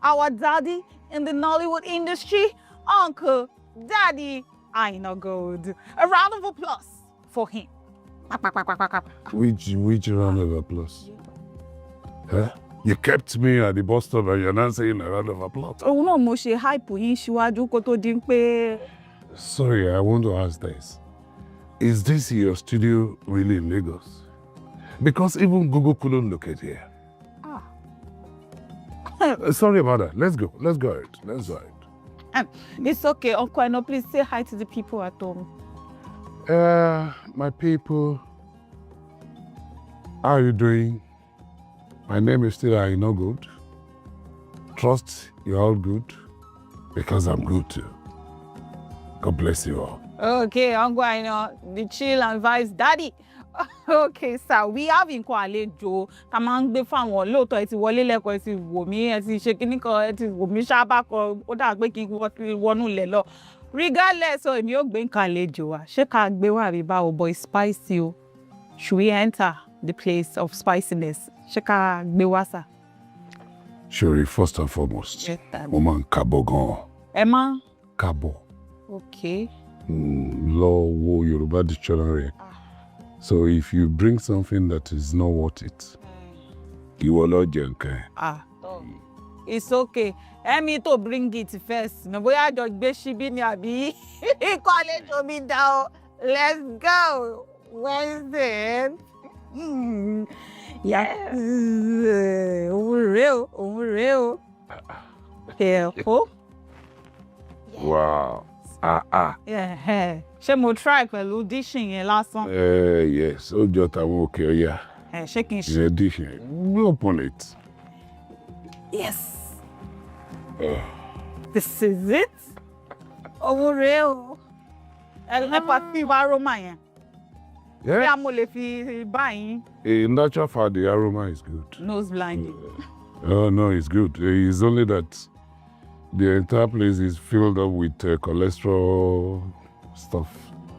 our daddy in the Nollywood industry, Uncle Daddy Aina Gold. A round of applause for him. Which round of applause? Huh? You kept me at the bus stop and you're not saying a round of applause. Oh no, mo ṣe hype yín síwájú kó tó di pé. Sorry, I want to ask this. Is this your studio really in Lagos? Because even Google couldn't locate here. Sorry about that. Let's go. Let's go ahead. It's okay, Uncle Aina. Please say hi to the people at home. My people, how are you doing? My name is still Aina Gold. Trust you're all good because I'm good too. God bless you all. Okay, Uncle Aina, the chill and vibes daddy. Okay, sir, we have nǹkan àlejò tá máa ń gbé fáwọn lóòótọ́ ẹ ti wọlé lẹ́kọ̀ọ́ ẹ ti wò mí ẹ ti ṣe kíní kan ẹ ti wò mí ṣáàbà kan ó dà pé kí n wọnú ilẹ̀ lọ. Regardless, so èmi ò gbé nǹkan àlejò wa. Ṣé ká gbé wá rí báwo boy spicy o? Should we enter the place of spiciness? Ṣé ká gbé wá sà? Shuri, first and foremost, mo máa ń kábọ̀ gan-an. Ẹ máa? Kábọ̀. Okay. Lọ wo Yoruba dictionary. So if you bring something that is not worth it, you will not drink. It's okay. Me to bring it first. No boy, I just be shibi ni abi. College to me down. Let's go. Wednesday. Yes. Over real. Careful. Wow. Yeah. Ṣé mo try pẹ̀lú dishing yẹn lásán? Yes. Ó jọ tàwọn òkè ọ̀yà. Ṣé kí n ṣe? Dishing. Open it. Yes. This is it. Over real. Nípa tí ìwà aroma yẹn. Bí a mo lè fi báyìí. In natural fact, the aroma is good. Nose blinding. Oh, no, it's good. It's only that the entire place is filled up with cholesterol stuff.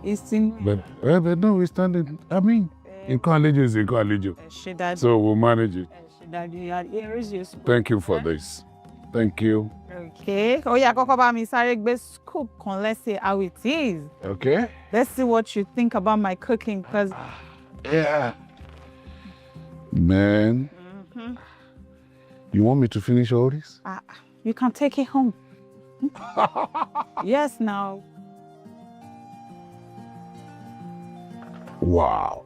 It's in. But no, we're standing. I mean, in college is in college. So we'll manage it. Thank you for this. Thank you. Okay. Oh yeah, kọ́kọ́ bá mi sáré gbé scoop kan. Let's see how it is. Okay. Let's see what you think about my cooking, because. Yeah. Man. You want me to finish all this? You can take it home. Yes, now. Wow.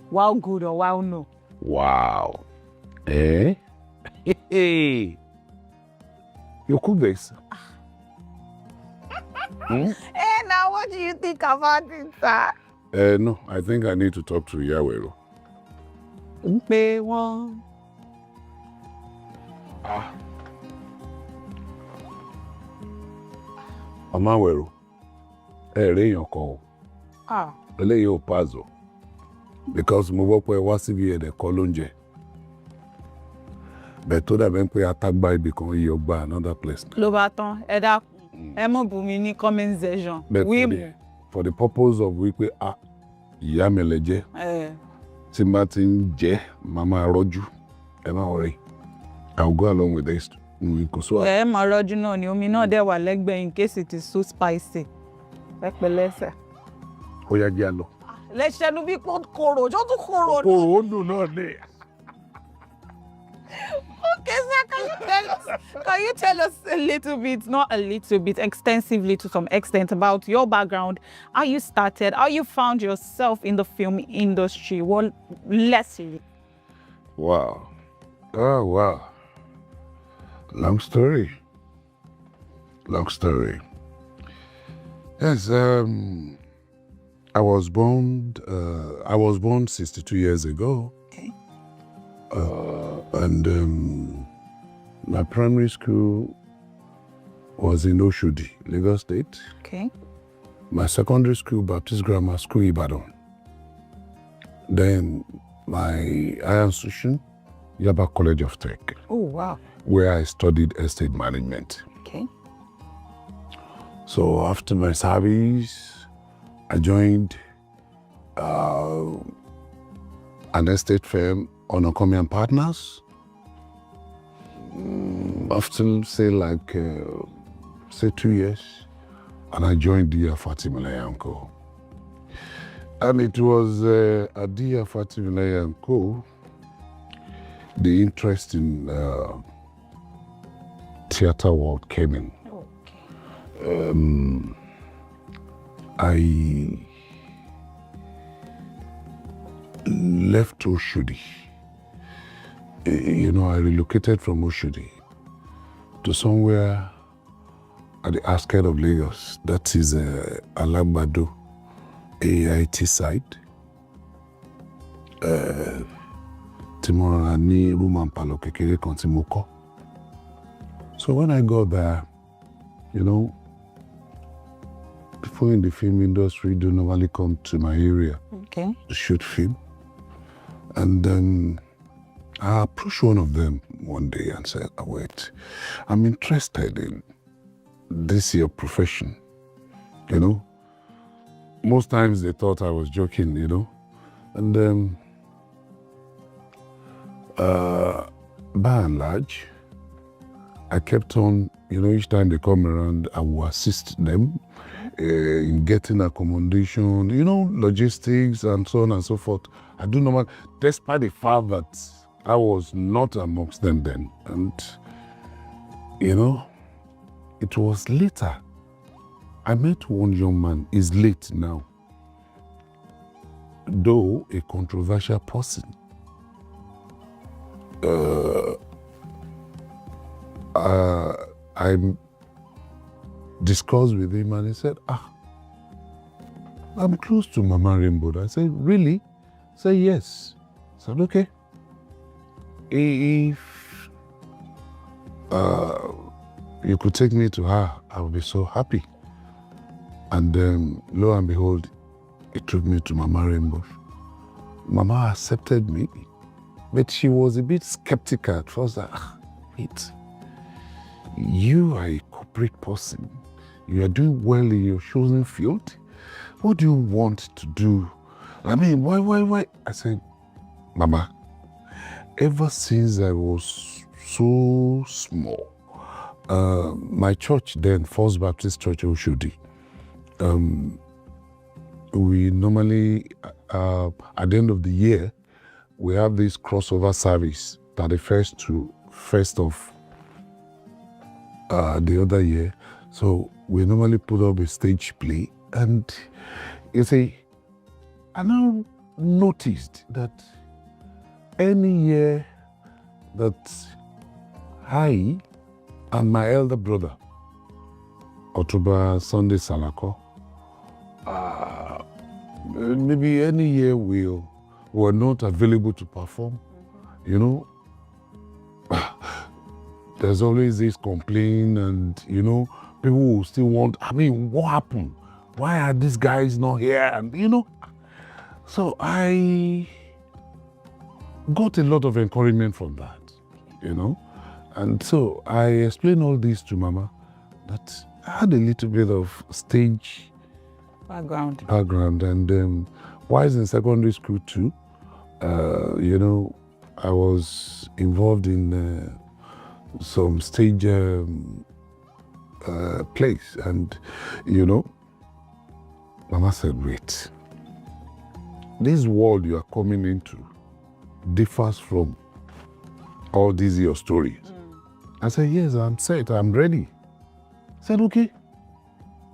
Wow good or wow no? Wow. Eh? Hey. You cook this? Hey, now what do you think about it, sir? No, I think I need to talk to Yawero. Pay one. Mama Wero. Èèyàn kan o. Eléyìí ò pass o. Because mo gbọ́ pé wá síbi ẹ̀dẹ̀ kọ́ lóúnjẹ. Bẹ́ẹ̀ tó dàbẹ́ pé atágbá ibì kan yíyọ gba another place. Ló bá tán, ẹ dákun, ẹ mọ̀ bù mí ní comment section. For the purpose of wípé ìyá mi lẹ jẹ́. Tí n bá ti ń jẹ́, màmá rọ́jú, ẹ má worry. I'll go along with this. Ẹ máa rọ́jú náà ni omi náà dẹ̀ wà lẹ́gbẹ̀ẹ́ in case it is so spicy. Pẹ̀lẹ́sẹ̀. Ó yá jẹ́ àlọ́. Lẹ́sẹ̀nu bí kò kòrò, ojú tún kòrò ni. Kòrò ó dùn náà ni. Okay, sir, can you tell us a little bit, not a little bit, extensively to some extent about your background, how you started, how you found yourself in the film industry? What lesson? Wow. Oh, wow. Long story. Yes, I was born 62 years ago. Okay. And my primary school was in Oshodi, Lagos State. Okay. My secondary school, Baptist Grammar School, Ibadan. Then my higher institution, Yaba College of Tech. Oh, wow. Where I studied estate management. Okay. So after my service, I joined an estate firm, Onokomi and Partners. After, say, like, say 2 years, and I joined Dia Fatimilaya & Co. And it was at Dia Fatimilaya & Co. the interest in theater world came in. Okay. I left Oshodi. You know, I relocated from Oshodi to somewhere at the outskirts of Lagos. That is Alambado, AIT side. Timora ni room palo kekere kan tí mo kọ́. So when I got there, you know, people in the film industry do normally come to my area to shoot film. And then I approached one of them one day and said, wait, I'm interested in this your profession, you know. Most times they thought I was joking, you know. And by and large, I kept on, you know, each time they come around, I will assist them in getting accommodation, you know, logistics and so on and so forth. I do normal, despite the fact that I was not amongst them then. And, you know, it was later. I met one young man, he's late now, though a controversial person. I discussed with him and he said, I'm close to Mama Rainbow. I said, really? He said, yes. I said, okay. If you could take me to her, I would be so happy. And lo and behold, he took me to Mama Rainbow. Mama accepted me, but she was a bit skeptical at first. Wait, you are a corporate person. You are doing well in your chosen field. What do you want to do? I mean, why? I said, Mama, ever since I was so small, my church then, First Baptist Church Oshodi, we normally, at the end of the year, we have this crossover service, 31st to 1st of the other year. So we normally put up a stage play. And you see, I now noticed that any year that I and my elder brother, Otuba Sunday Salako, maybe any year we were not available to perform, you know, there's always this complaint and, you know, people will still want, I mean, what happened? Why are these guys not here? And, you know, so I got a lot of encouragement from that, you know. And so I explained all this to Mama, that I had a little bit of stage background. And while in secondary school too, you know, I was involved in some stage plays. And, you know, Mama said, wait, this world you are coming into differs from all these your stories. I said, yes, I'm set, I'm ready. I said, okay,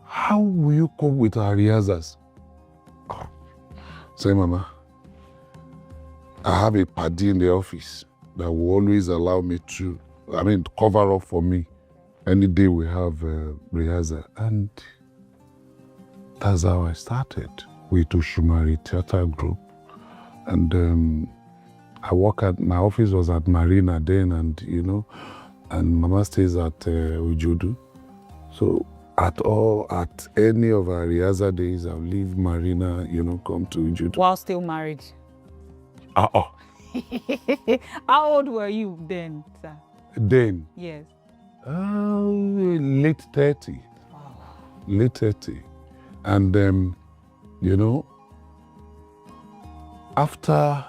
how will you cope with our rehearsals? Say, Mama, I have a paddy in the office that will always allow me to, cover up for me any day we have rehearsal. And that's how I started with Ushumari Theatre Group. And I work at, my office was at Marina then, and, you know, and Mama stays at Ujudu. So at any of our rehearsal days, I'll leave Marina, you know, come to Ujudu. While still married? How old were you then, sir? Then? Yes. Late 30. Wow. Late 30. And, you know, after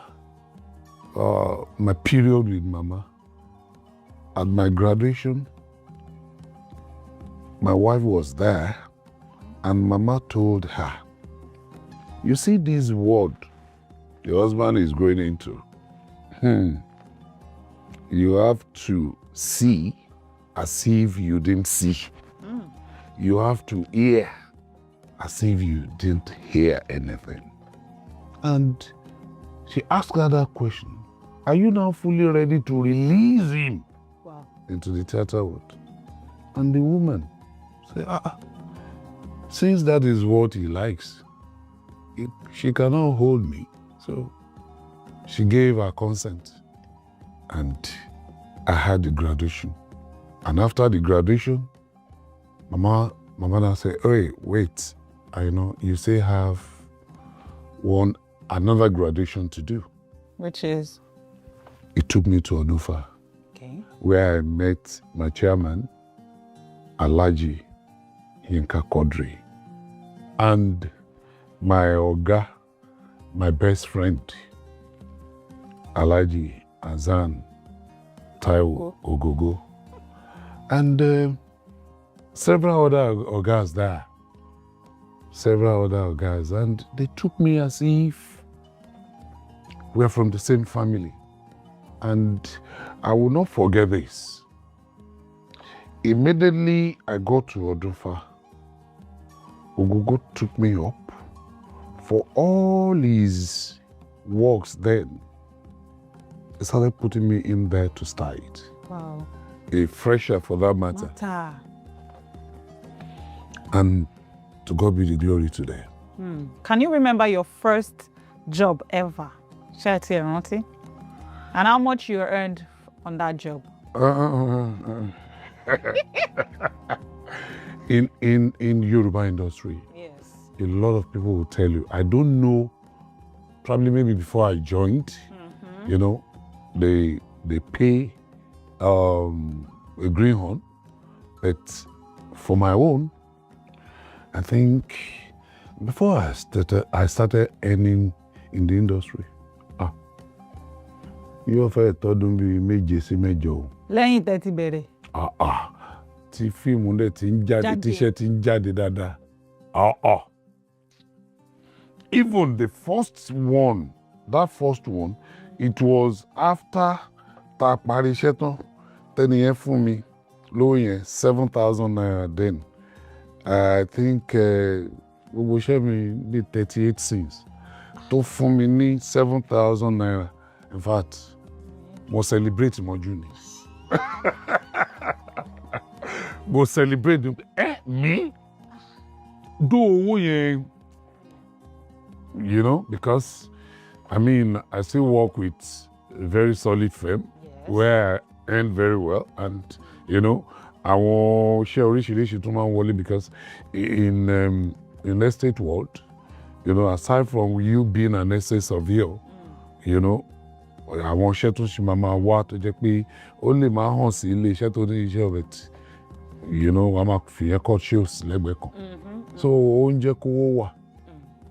my period with Mama, At my graduation, my wife was there, and Mama told her, you see this word your husband is going into, you have to see as if you didn't see. You have to hear as if you didn't hear anything. And she asked her that question, are you now fully ready to release him into the theater world? And the woman said, since that is what he likes, she cannot hold me. So she gave her consent. And I had the graduation. And after the graduation, Mama now said, hey, wait, you say have another graduation to do. Which is? It took me to Onufa, where I met my chairman, Alhaji Yinka Quadri, and my Oga, my best friend, Alhaji Azan Taiwo Ogogo, and several other Ogas there. And they took me as if we're from the same family. And I will not forget this. Immediately I got to Odufa, Ogogo took me up for all his works then. He started putting me in there to start it. Wow. A fresher for that matter. And to God be the glory today. Can you remember your first job ever? And how much you earned on that job? In Yoruba industry, yes, a lot of people will tell you, I don't know, probably maybe before I joined, they pay a greenhorn, but for my own, I think before I started earning in the industry, you offer tọdún bíi méje sí mẹ́jọ. Lẹ́yìn tẹ́ ti bẹ̀rẹ̀. Tí fíìmù dẹ̀ ti ń jáde, tíṣẹ́ ti ń jáde dáadáa. Even the first one, it was after tá a parí iṣẹ́ tán, tẹ́ni yẹn fún mi lówó yẹn 7,000 naira then. I think gbogbo iṣẹ́ mi ní 38 cents. Tó fún mi ní 7,000 naira. In fact, mo celebrate mọ́jú ni. Mo celebrate me? Do owó yẹn, because I still work with a very solid firm where I earn very well, and àwọn iṣẹ́ oríṣiríṣi tó máa ń wọlé because in estate world, aside from you being an estate surveyor, àwọn iṣẹ́ tó ṣe máa wá tó jẹ́ pé ó lè máa hàn sí ilé iṣẹ́ tó ní iṣẹ́ ọ̀bẹ wọ́n máa fi yẹn cut shows lẹ́gbẹ̀ẹ́ kan. So oúnjẹ kówó wà.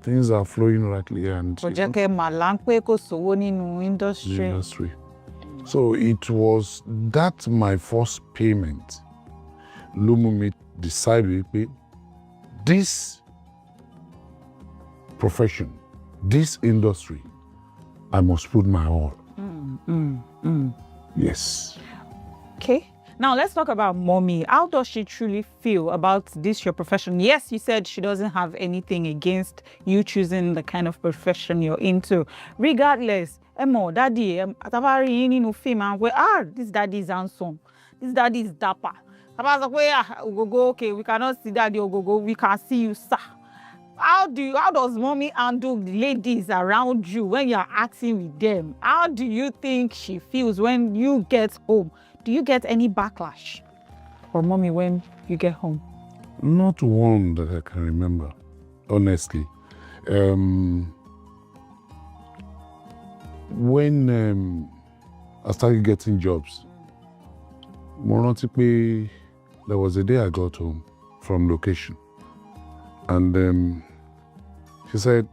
Things are flowing rightly and. Kò jẹ́ kẹ́ màlá ń pé kò sówó nínú industry. So it was that my first payment ló mú mi decide pé this profession, this industry, I must put my all. Yes. Okay. Now let's talk about mommy. How does she truly feel about this, your profession? Yes, you said she doesn't have anything against you choosing the kind of profession you're into. Regardless, daddy, this daddy is handsome. This daddy is dapper. Okay, we cannot see daddy Ogogo. We can see you, sir. How does mommy handle the ladies around you when you're acting with them? How do you think she feels when you get home? Do you get any backlash from mommy when you get home? Not one that I can remember, honestly. When I started getting jobs, mo rántí pé there was a day I got home from location, and she said,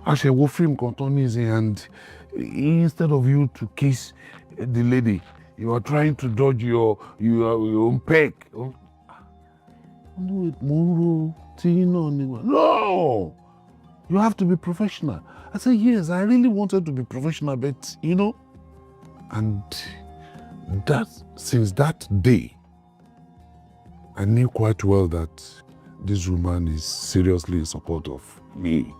I said, what film content is it? And instead of you to kiss the lady, You are trying to dodge your own peck. No! You have to be professional. I said, yes, I really wanted to be professional, but and since that day, I knew quite well that this woman is seriously in support of me.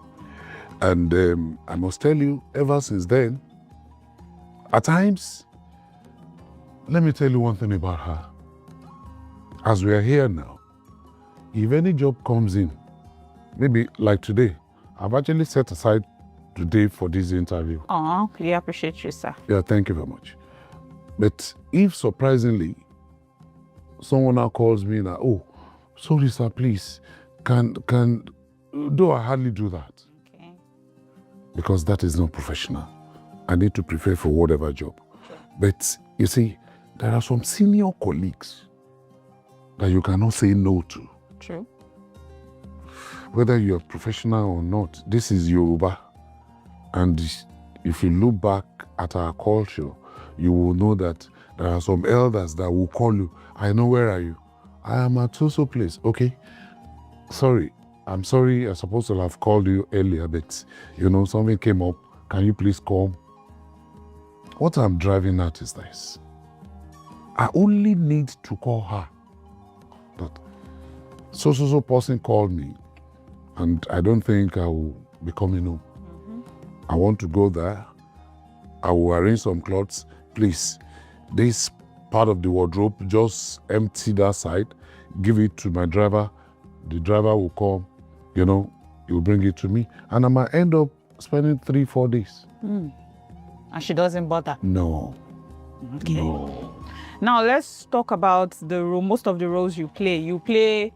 And I must tell you, ever since then, at times, let me tell you one thing about her. As we are here now, if any job comes in, maybe like today, I've actually set aside today for this interview. Oh, we appreciate you, sir. Yeah, thank you very much. But if surprisingly, someone now calls me now, oh, sorry sir, please, though I hardly do that. Okay. Because that is not professional. I need to prepare for whatever job. Sure. But you see, there are some senior colleagues that you cannot say no to. True. Whether you're professional or not, this is Yoruba. And if you look back at our culture, you will know that there are some elders that will call you. I know, where are you? I am at so place. Okay. Sorry. I'm sorry. I'm supposed to have called you earlier, but something came up. Can you please come? What I'm driving at is this. I only need to call her. But so person called me, and I don't think I will be coming home. I want to go there. I will arrange some clothes. Please, this part of the wardrobe, just empty that side, give it to my driver. The driver will come, he will bring it to me. And I might end up spending 3-4 days. And she doesn't bother? No. Okay. No. Now let's talk about most of the roles you play. You play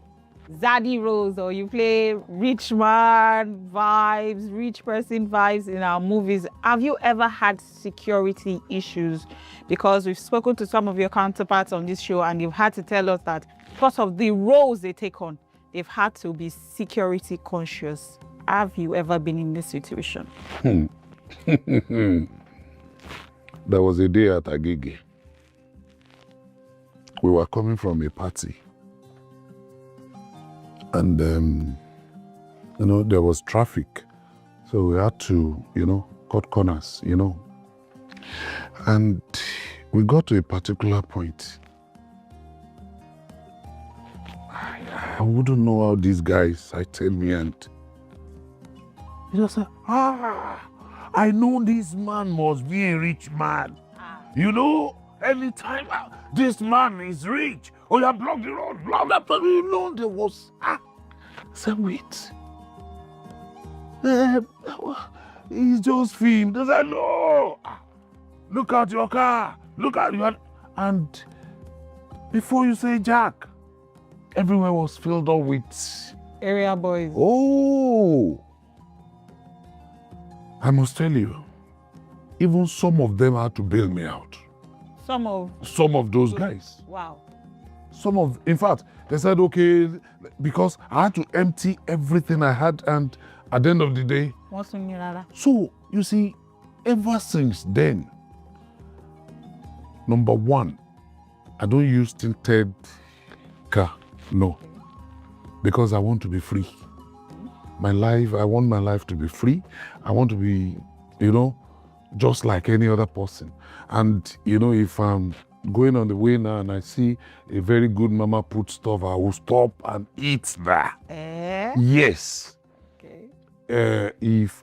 zaddy roles, or you play rich man vibes, rich person vibes in our movies. Have you ever had security issues? Because we've spoken to some of your counterparts on this show, and they've had to tell us that because of the roles they take on, they've had to be security conscious. Have you ever been in this situation? There was a day at Agege. We were coming from a party. And, there was traffic. So we had to, cut corners, And we got to a particular point. I wouldn't know how these guys, I tell me, and he just said, I know this man must be a rich man. Anytime this man is rich, you block the road, block that. There was, I said, wait. He's just filmed. They said, no. Look at your car. Look at your, and before you say Jack, everywhere was filled up with area boys. Oh, I must tell you, even some of them had to bail me out. Some of those guys. Wow. In fact, they said, okay, because I had to empty everything I had, and at the end of the day. So, you see, ever since then, number one, I don't use tinted car, no, because I want to be free. I want my life to be free. I want to be, just like any other person. And, if I'm going on the way now and I see a very good mama put stuff, I will stop and eat that. Yes. Okay.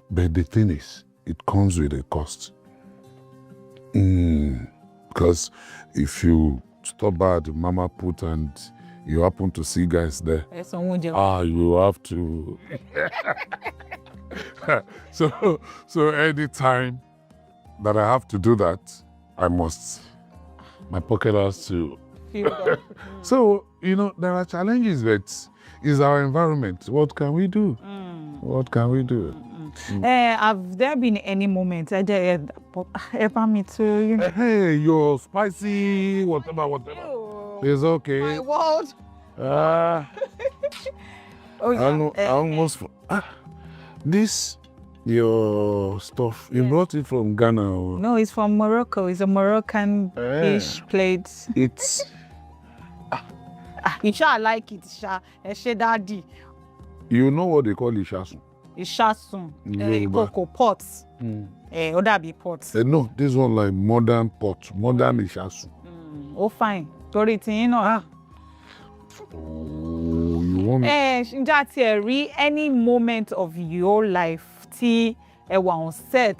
But the thing is, it comes with a cost. Because if you stop by the mama put and you happen to see guys there, you have to. So anytime that I have to do that, my pocket has to. So, there are challenges, but it's our environment. What can we do? What can we do? Have there been any moments? Hey, you're spicy, whatever. Ew. It's okay. My world. I almost. This your stuff. You brought it from Ghana. Or? No, it's from Morocco. It's a Moroccan fish plate. It's... You shall like it, Sha. Daddy. You know what they call Ishasun? Ishasun. Cocoa pots. Other be pots. No, this one like modern pot. Modern Ishasun. Oh, fine. Tori you know, Oh, you want any moment of your life tí ẹ wà on set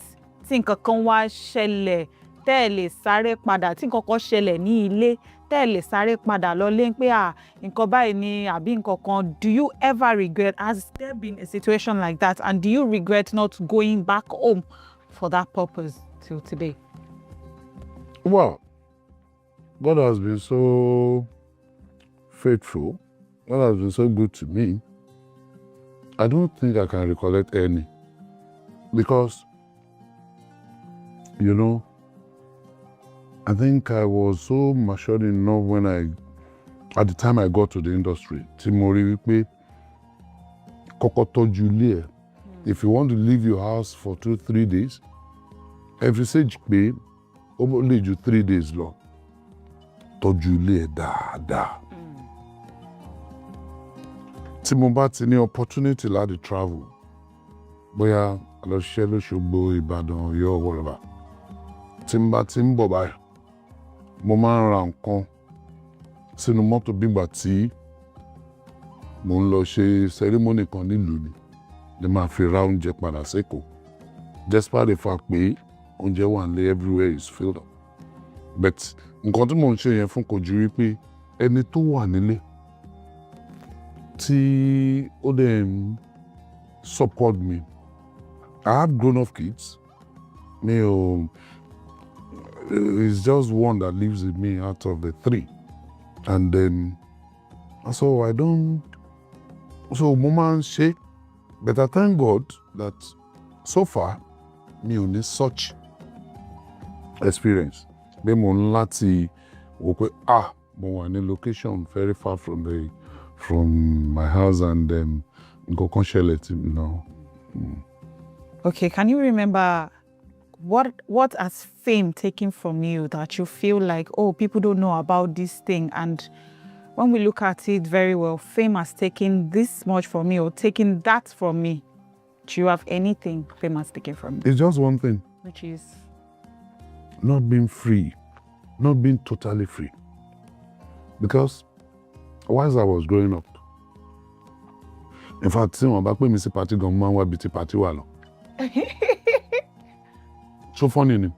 tí nǹkan kan wá ṣẹlẹ̀ tẹ́ ẹ lè sáré padà tí nǹkan kan ṣẹlẹ̀ ní ilé tẹ́ ẹ lè sáré padà lọ lé pé nǹkan báyìí ni àbí nǹkan kan, do you ever regret? Has there been a situation like that, and do you regret not going back home for that purpose till today? Well, God has been so faithful. God has been so good to me. I don't think I can recollect any. Because, you know, I think I was so matured enough at the time I got to the industry. Timori wípé kọ́kọ́ tọ́jú ilé ẹ. If you want to leave your house for 2-3 days, every stage pé ó lè ju 3 days lọ. Tọ́jú ilé ẹ dáadáa. Tí mo bá ti ní opportunity láti travel, bóyá lọ ṣiṣẹ́ l'Óṣogbo, Ìbàdàn, Ọ̀yọ́, whatever. Tí n bá ti ń bọ̀ báyìí, mo máa ń ra nǹkan sínú mọ́tò bígbà tí mo ń lọ ṣe ceremony kan nílùú ni. Ní máa fi ra oúnjẹ padà s'Ékòó. Despite the fact pé oúnjẹ wà nílé, everywhere is filled up. But nǹkan tí mo ń ṣe yẹn fún kò ju wípé ẹni tó wà nílé tí ó dẹ̀ ń support me. I have grown-up kids. It's just one that lives with me out of the 3. And then, so mo máa ń ṣe. But I thank God that so far, mi ò ní such experience. Bí mo ń láti wò pé, mo wà ní location very far from my house and nǹkan kan ṣẹlẹ̀ tí mi náà. Okay, can you remember what has fame taken from you that you feel like, people don't know about this thing, and when we look at it very well, fame has taken this much from me or taken that from me? Do you have anything fame has taken from you? It's just one thing. Which is? Not being free. Not being totally free. Because whilst I was growing up, in fact, tí wọ́n bá pè mí sí party gan, mo máa ń wá bí tí party wà lọ. So funny, ni?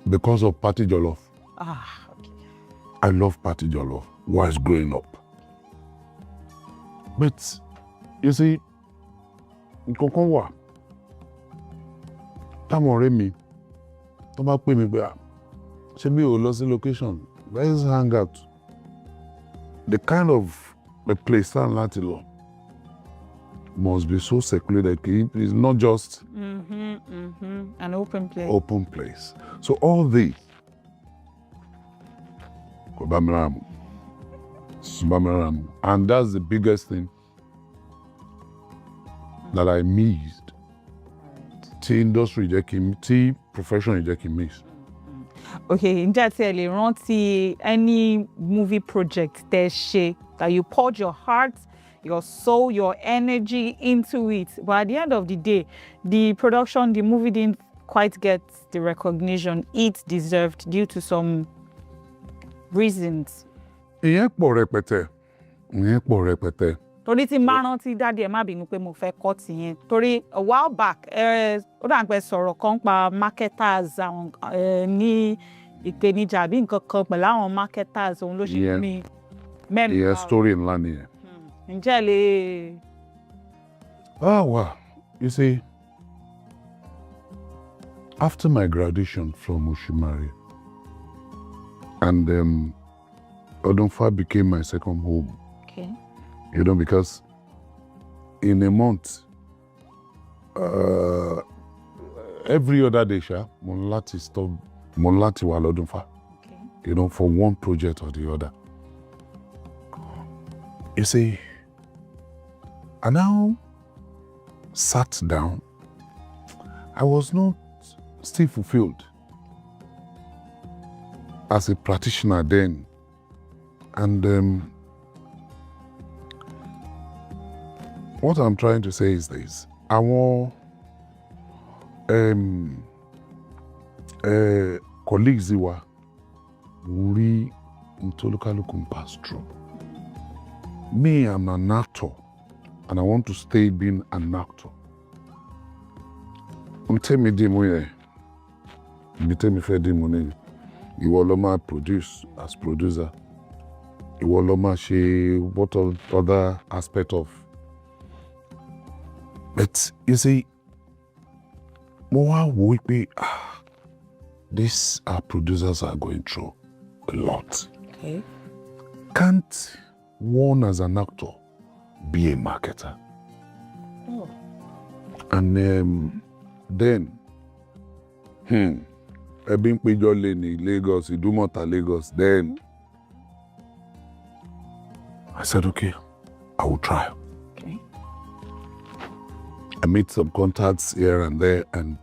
Because of party jollof. Okay. I love party jollof whilst growing up. But, you see, nǹkan kan wà. Táwọn ọ̀rẹ́ mi, tó bá pè mí pé, ṣé mi ò lọ sí location, let's hang out. The kind of a place tá ń láti lọ must be so secluded. It's not just an open place. Open place. So all this, and that's the biggest thing that I missed. Tí industry jẹ́ kí n, tí profession jẹ́ kí n miss. Okay, ǹjẹ́ tí ẹ lè rántí any movie project tẹ́ ṣe that you poured your heart, your soul, your energy into it, but at the end of the day, the production, the movie didn't quite get the recognition it deserved due to some reasons? Ìyẹn pọ̀ rẹpẹtẹ. Torí tí máa rántí dáadé ẹ má bínú pé mo fẹ́ kọ́ tìyẹn. Torí a while back, ó dà pé sọ̀rọ̀ kan pa marketers àwọn ní ìpèníjà bí nǹkan kan pẹ̀lú àwọn marketers òun ló ṣe mí mẹ́nu. Ìyẹn story ńlá nìyẹn. Ǹjẹ́ lè. Wow. You see, after my graduation from Oshimari, and Odunfa became my second home. Okay. You know, because in a month, every other day, mo láti wà l'Odunfa. Okay. You know, for one project or the other. You see, I now sat down I was not still fulfilled as a practitioner then. And what I'm trying to say is this. Àwọn colleagues wa rí ntolukaluku pass through. Me, I'm an actor, and I want to stay being an actor. Tell me demo here. You tell me fair demo name. Ìwọ ló máa produce as producer. Ìwọ ló máa ṣe what other aspect of. But you see, mo wá wò pé these producers are going through a lot. Okay. Can't one as an actor be a marketer? Oh. And then, I've been péjọ lé ní Lagos, Ìdúmọ̀tà Lagos. Then I said, okay, I will try. Okay. I made some contacts here and there, and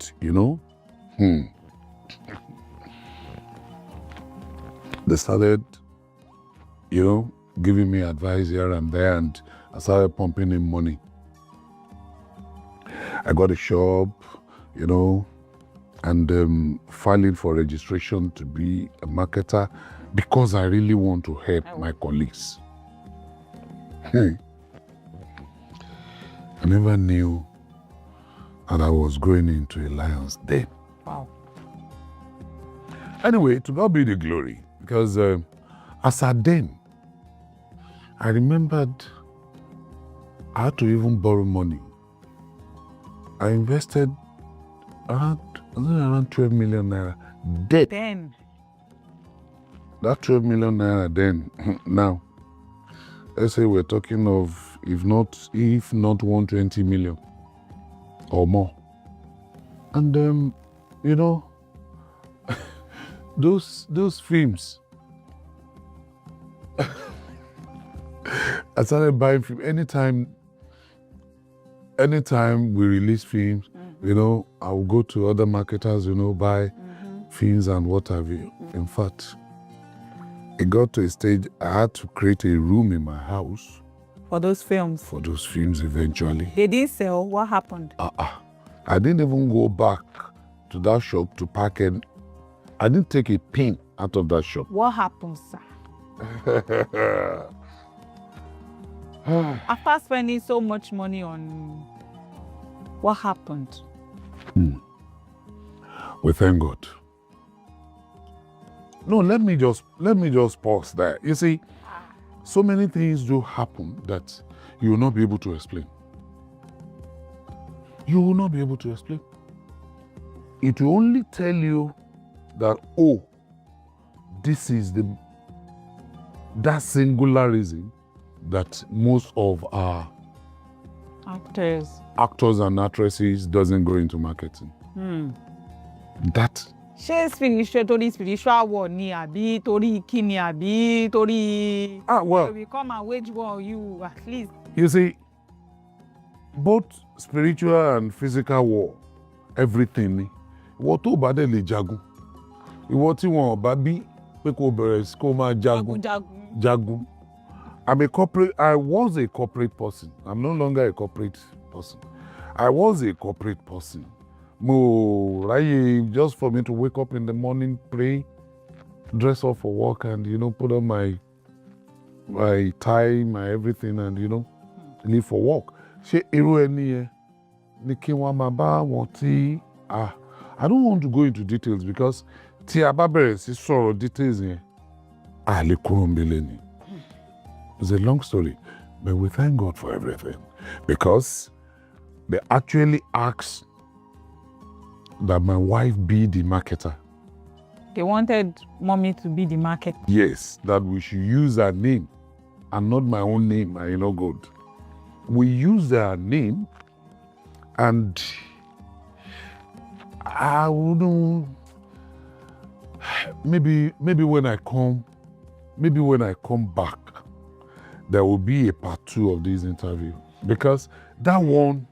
they started, giving me advice here and there, and I started pumping in money. I got a shop, and filing for registration to be a marketer because I really want to help my colleagues. I never knew that I was going into a lion's den. Wow. Anyway, to God be the glory, because as at then, I remembered I had to even borrow money. I invested around 12 million naira debt. Then. That 12 million naira then, now, let's say we're talking of, if not 120 million or more. And, those films, I started buying film. Anytime we release films, I will go to other marketers, buy films and what have you. In fact, it got to a stage I had to create a room in my house. For those films? For those films eventually. They didn't sell? What happened? I didn't even go back to that shop to pack it. I didn't take a pin out of that shop. What happened, sir? After spending so much money on, what happened? We thank God. No, let me just pause there. You see, so many things do happen that you will not be able to explain. You will not be able to explain. It will only tell you that, this is that singular reason that most of our actors and actresses doesn't go into marketing. That. Ṣé spiritual war ni àbí torí kíni àbí torí well, we come and wage war on you at least. You see, both spiritual and physical war, everything ni. Ìwọ tó bá dé lè jagun. Ìwọ tí wọn bá bí pé kó bẹ̀rẹ̀ sí kó máa jagun. I was a corporate person. I'm no longer a corporate person. I was a corporate person. Just for me to wake up in the morning, pray, dress up for work, and put on my tie, my everything, and leave for work. Ṣé irú ẹni yẹn ni kí wọ́n máa bá wọn tí I don't want to go into details because tí a bá bẹ̀rẹ̀ sí sọ̀rọ̀ details yẹn lè kúrò níbẹ̀ ni. It's a long story, but we thank God for everything because they actually asked that my wife be the marketer. They wanted mommy to be the marketer. Yes, that we should use her name and not my own name, Aina Gold. We used her name, and I wouldn't. Maybe when I come back, there will be a part 2 of this interview because that one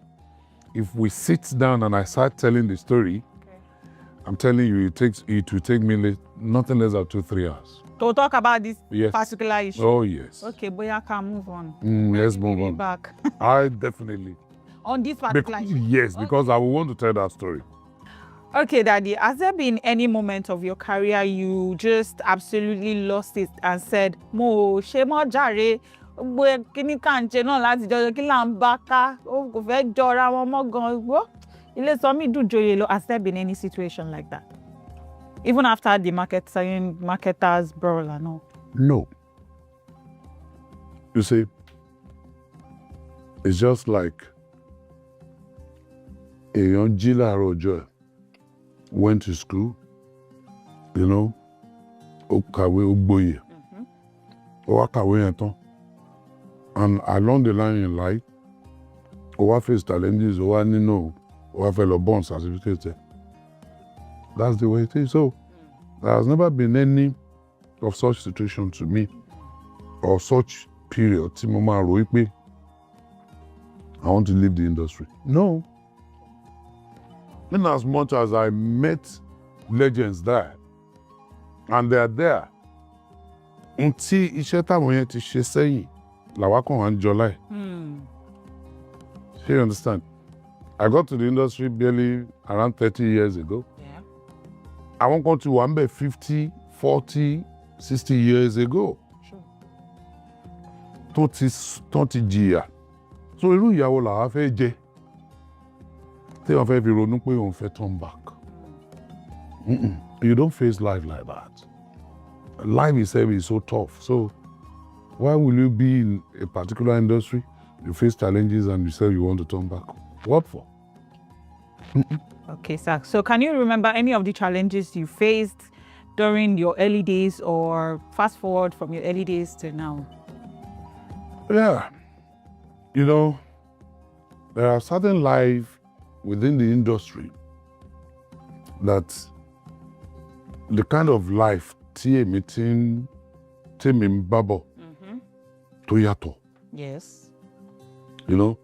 if we sit down and I start telling the story, I'm telling you, it will take me nothing less than 2-3 hours. To talk about this particular issue. Oh, yes. Okay, boy, I can move on. Let's move on. Back. I definitely. On this particular issue? Yes, because I will want to tell that story. Okay, Daddy, has there been any moment of your career you just absolutely lost it and said, Mo, ṣe mo jàre, kíní kan ṣe náà láti jọjọ kí là ń bá ká, ó kò fẹ́ jọra wọn mọ́ gan-an. Ilé sọ mí dùn joyè lọ. Has there been any situation like that? Even after the marketers brawl and all? No. You see, it's just like a young Jila Roger went to school, you know, Okawe Ogboye, Okawe Anton, and along the line in life, Owa face challenges, Owa Nino, Owa fellow bond certificate. That's the way it is. So there has never been any of such situation to me or such period. I want to leave the industry. No. In as much as I met legends there, and they are there, until iṣẹ́ táwọn yẹn ti ṣe sẹ́yìn, làwa kàn wá ń jọlá ẹ̀. You understand? I got to the industry barely around 30 years ago. Yeah. I won't go to one 50, 40, 60 years ago. Sure. Tó ti jìyà. So irú ìyàwó làwa fẹ́ jẹ. Tí wọ́n fẹ́ fi ronú pé òun fẹ́ turn back. You don't face life like that. Life itself is so tough. So why will you be in a particular industry? You face challenges and you say you want to turn back. What for? Okay, sir. So can you remember any of the challenges you faced during your early days or fast forward from your early days to now? Yeah. You know, there are certain life within the industry that the kind of life tí èmi ń bá bọ̀ tó yàtọ̀. Yes. You know,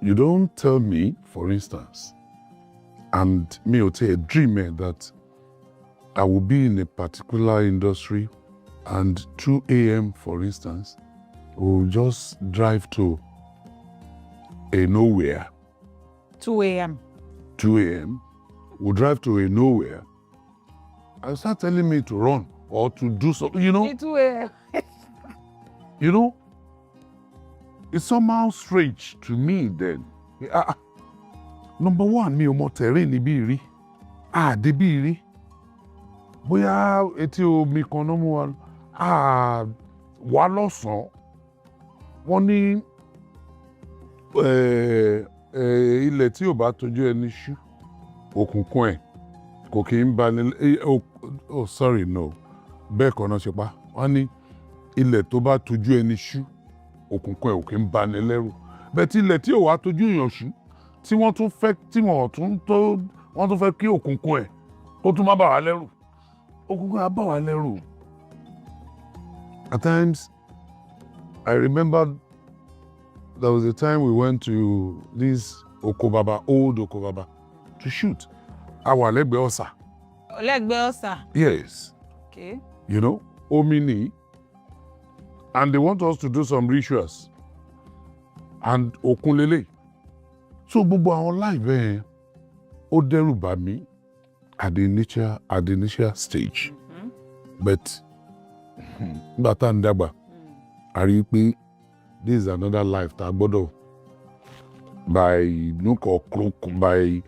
you don't tell me, for instance, and me will say a dreamer that I will be in a particular industry and 2 a.m., for instance, will just drive to a nowhere. 2 a.m. 2 a.m. Will drive to a nowhere and start telling me to run or to do something, you know. 2 a.m. You know, it's somehow strange to me then. Number one, mi ò mọ terrain níbí rí. Débí rí. Bóyá etí omi kan náà mú wa. Wá lọ́sàn-án. Wọ́n ní ilẹ̀ tí ò bá tójú ẹni ṣú, òkùnkùn ẹ̀ kò kí ń bani. Oh, sorry, no. Bẹ́ẹ̀ kan náà ṣe pa. Wọ́n ní ilẹ̀ tó bá tójú ẹni ṣú, òkùnkùn ẹ̀ ò kí ń bani lẹ́rù. Bẹ́ẹ̀ tí ilẹ̀ tí ò wá tójú èèyàn ṣú, tí wọ́n tún fẹ́ kí òkùnkùn ẹ̀ kó tún má bà wá lẹ́rù. Òkùnkùn á bà wá lẹ́rù. At times, I remember there was a time we went to this Okobaba, old Okobaba, to shoot. A wà lẹ́gbẹ̀ẹ́ ọ̀sà. Lẹ́gbẹ̀ẹ́ ọ̀sà. Yes. Okay. You know, Omini. And they want us to do some rituals. And Okunlele. So gbogbo àwọn láìpẹ́ yẹn, ó dẹ́rù bà mí at the initial stage. But nígbà tá à ń dàgbà, a rí i pé this is another life tá a gbọ́dọ̀ by nook or crook, by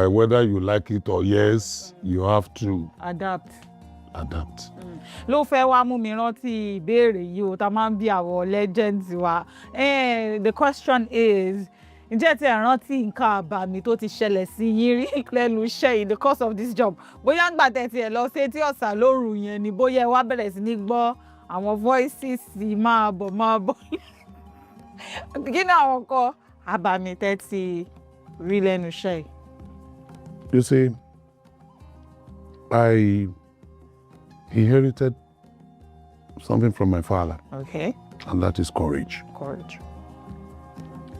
whether you like it or yes, you have to adapt. Ló fẹ́ wá mú mi rántí ìbéèrè yìí o, tá máa ń bí àwọn legends wa. The question is, ǹjẹ́ tí ẹ rántí nǹkan àbàmì tó ti ṣẹlẹ̀ sí yín rí lẹ́nu iṣẹ́ in the course of this job? Bóyá ń gbà tẹ̀tí ẹ̀ lọ sí etí ọ̀sà lóru yẹn ni bóyá ẹ wá bẹ̀rẹ̀ sí ní gbọ́ àwọn voices máa bọ̀. Kí ni àwọn nǹkan àbàmì tẹ́tí rí lẹ́nu iṣẹ́? You see, I inherited something from my father. Okay. And that is courage.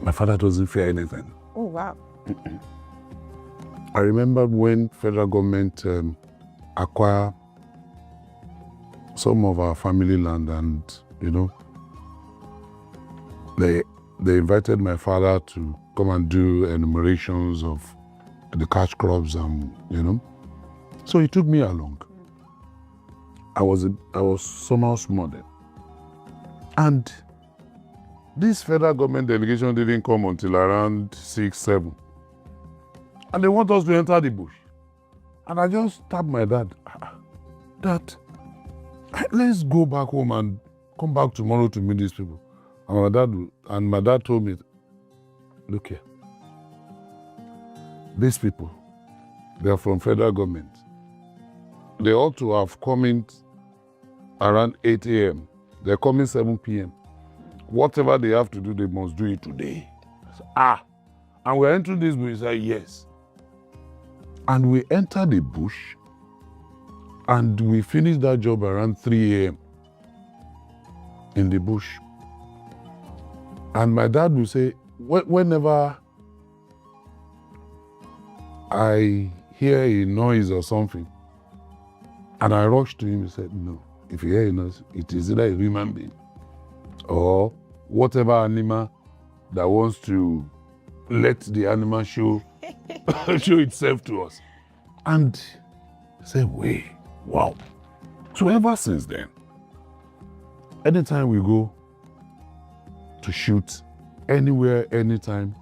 My father doesn't fear anything. Oh, wow. I remember when federal government acquired some of our family land, and they invited my father to come and do enumerations of the cash crops, and so he took me along. I was somehow small then, and this federal government delegation didn't come until around 6, 7. And they want us to enter the bush. And I just tapped my dad. Dad, let's go back home and come back tomorrow to meet these people. And my dad told me, look here. These people, they are from federal government. They ought to have come in around 8 a.m. They're coming 7 p.m. Whatever they have to do, they must do it today. And we're entering this bush. He said, yes. And we entered the bush, and we finished that job around 3 a.m. in the bush. And my dad would say, whenever I hear a noise or something, and I rushed to him, he said, no, if you hear a noise, it is either a human being or whatever animal that wants to let the animal show itself to us. And say, wait, wow. So ever since then, anytime we go to shoot, anywhere, anytime,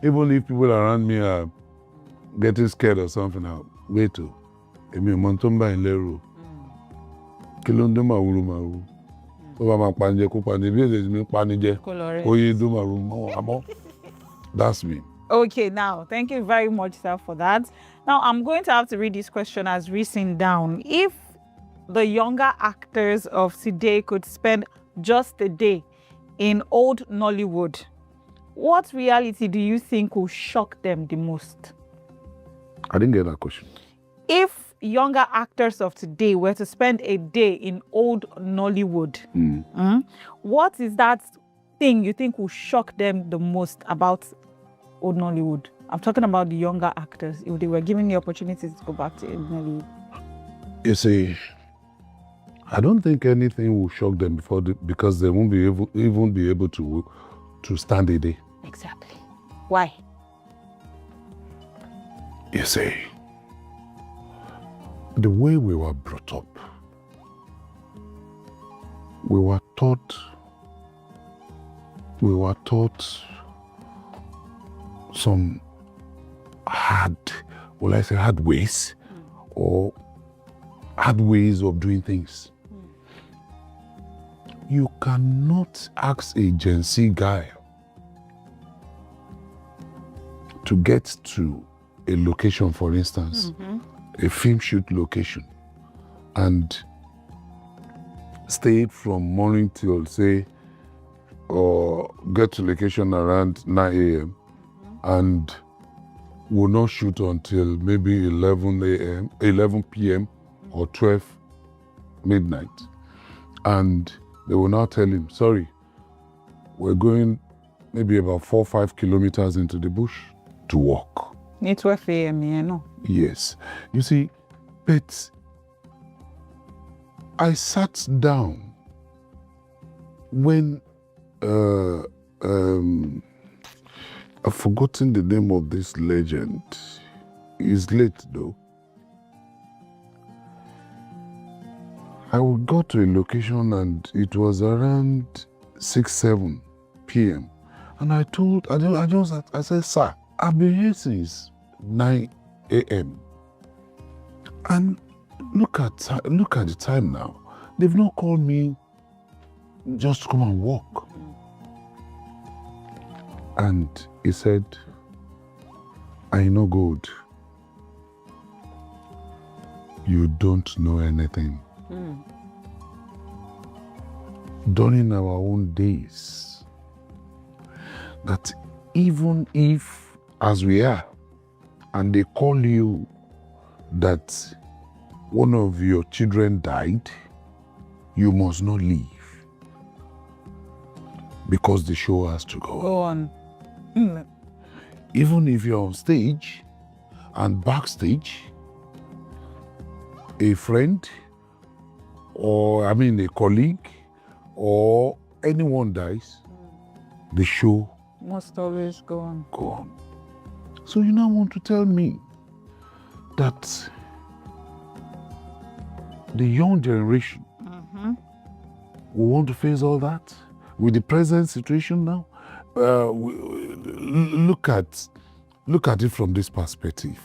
even if people around me are getting scared or something, I'll wait to Emi Montomba in Lero. Kilondo mauru. That's me. Okay, now, thank you very much, sir, for that. Now, I'm going to have to read this question as written down. If the younger actors of today could spend just a day in old Nollywood, what reality do you think will shock them the most? I didn't get that question. If younger actors of today were to spend a day in old Nollywood, what is that thing you think will shock them the most about old Nollywood? I'm talking about the younger actors. If they were given the opportunity to go back to Nollywood. You see, I don't think anything will shock them because they won't be able to stand a day. Exactly. Why? You see, the way we were brought up, we were taught some hard ways or hard ways of doing things. You cannot ask a Gen Z guy to get to a location, for instance, a film shoot location, and stay from morning till, say, or get to location around 9 a.m. and will not shoot until maybe 11 p.m. or 12 midnight. And they will now tell him, sorry, we're going maybe about 4 or 5 kilometers into the bush to walk. It's 12 a.m., you know. Yes. You see, but I sat down when I've forgotten the name of this legend. He's late though. I would go to a location and it was around 6, 7 p.m. And I said, sir, I've been here since 9 a.m. And look at the time now. They've not called me just to come and walk. And he said, Aina Gold, you don't know anything. During our own days, that even if, as we are, and they call you that one of your children died, you must not leave. because the show has to go Go on. Mm. Even if you're on stage and backstage, a friend or a colleague or anyone dies, the show Must always go on. go on. So you now want to tell me that the young generation will want to face all that with the present situation now? Look at it from this perspective.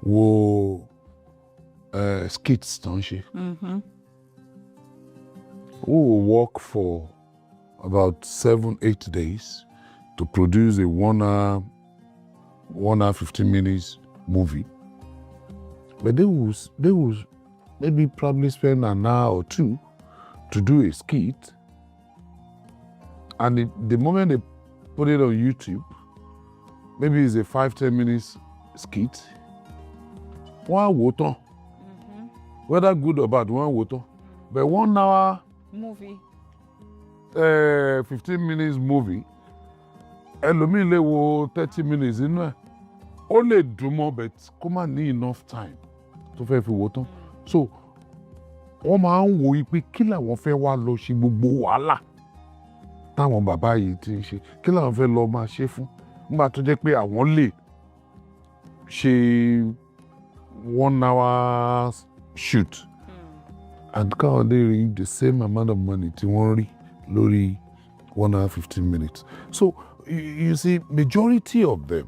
Wo skits, don't she? Who will work for about 7-8 days to produce a 1 hour 15 minutes movie, but they will maybe probably spend an hour or two to do a skit, and the moment they put it on YouTube, maybe it's a 5-10 minutes skit, one wotan, whether good or bad, one wotan, but 1 hour Movie. 15 minutes movie, ẹlòmíì lè wo 30 minutes inú ẹ̀, ó lè dùn mọ́ but kó má ní enough time tó fẹ́ fi wò tán. So wọ́n máa ń wo pé kí làwọn fẹ́ wá lọ ṣe gbogbo wàhálà táwọn bàbá yìí ti ń ṣe, kí làwọn fẹ́ lọ máa ṣe fún, nígbà tó jẹ́ pé àwọn lè ṣe 1 hour shoot and káwọn lè rí the same amount of money tí wọ́n rí lórí 1 hour 15 minutes. So you see, majority of them,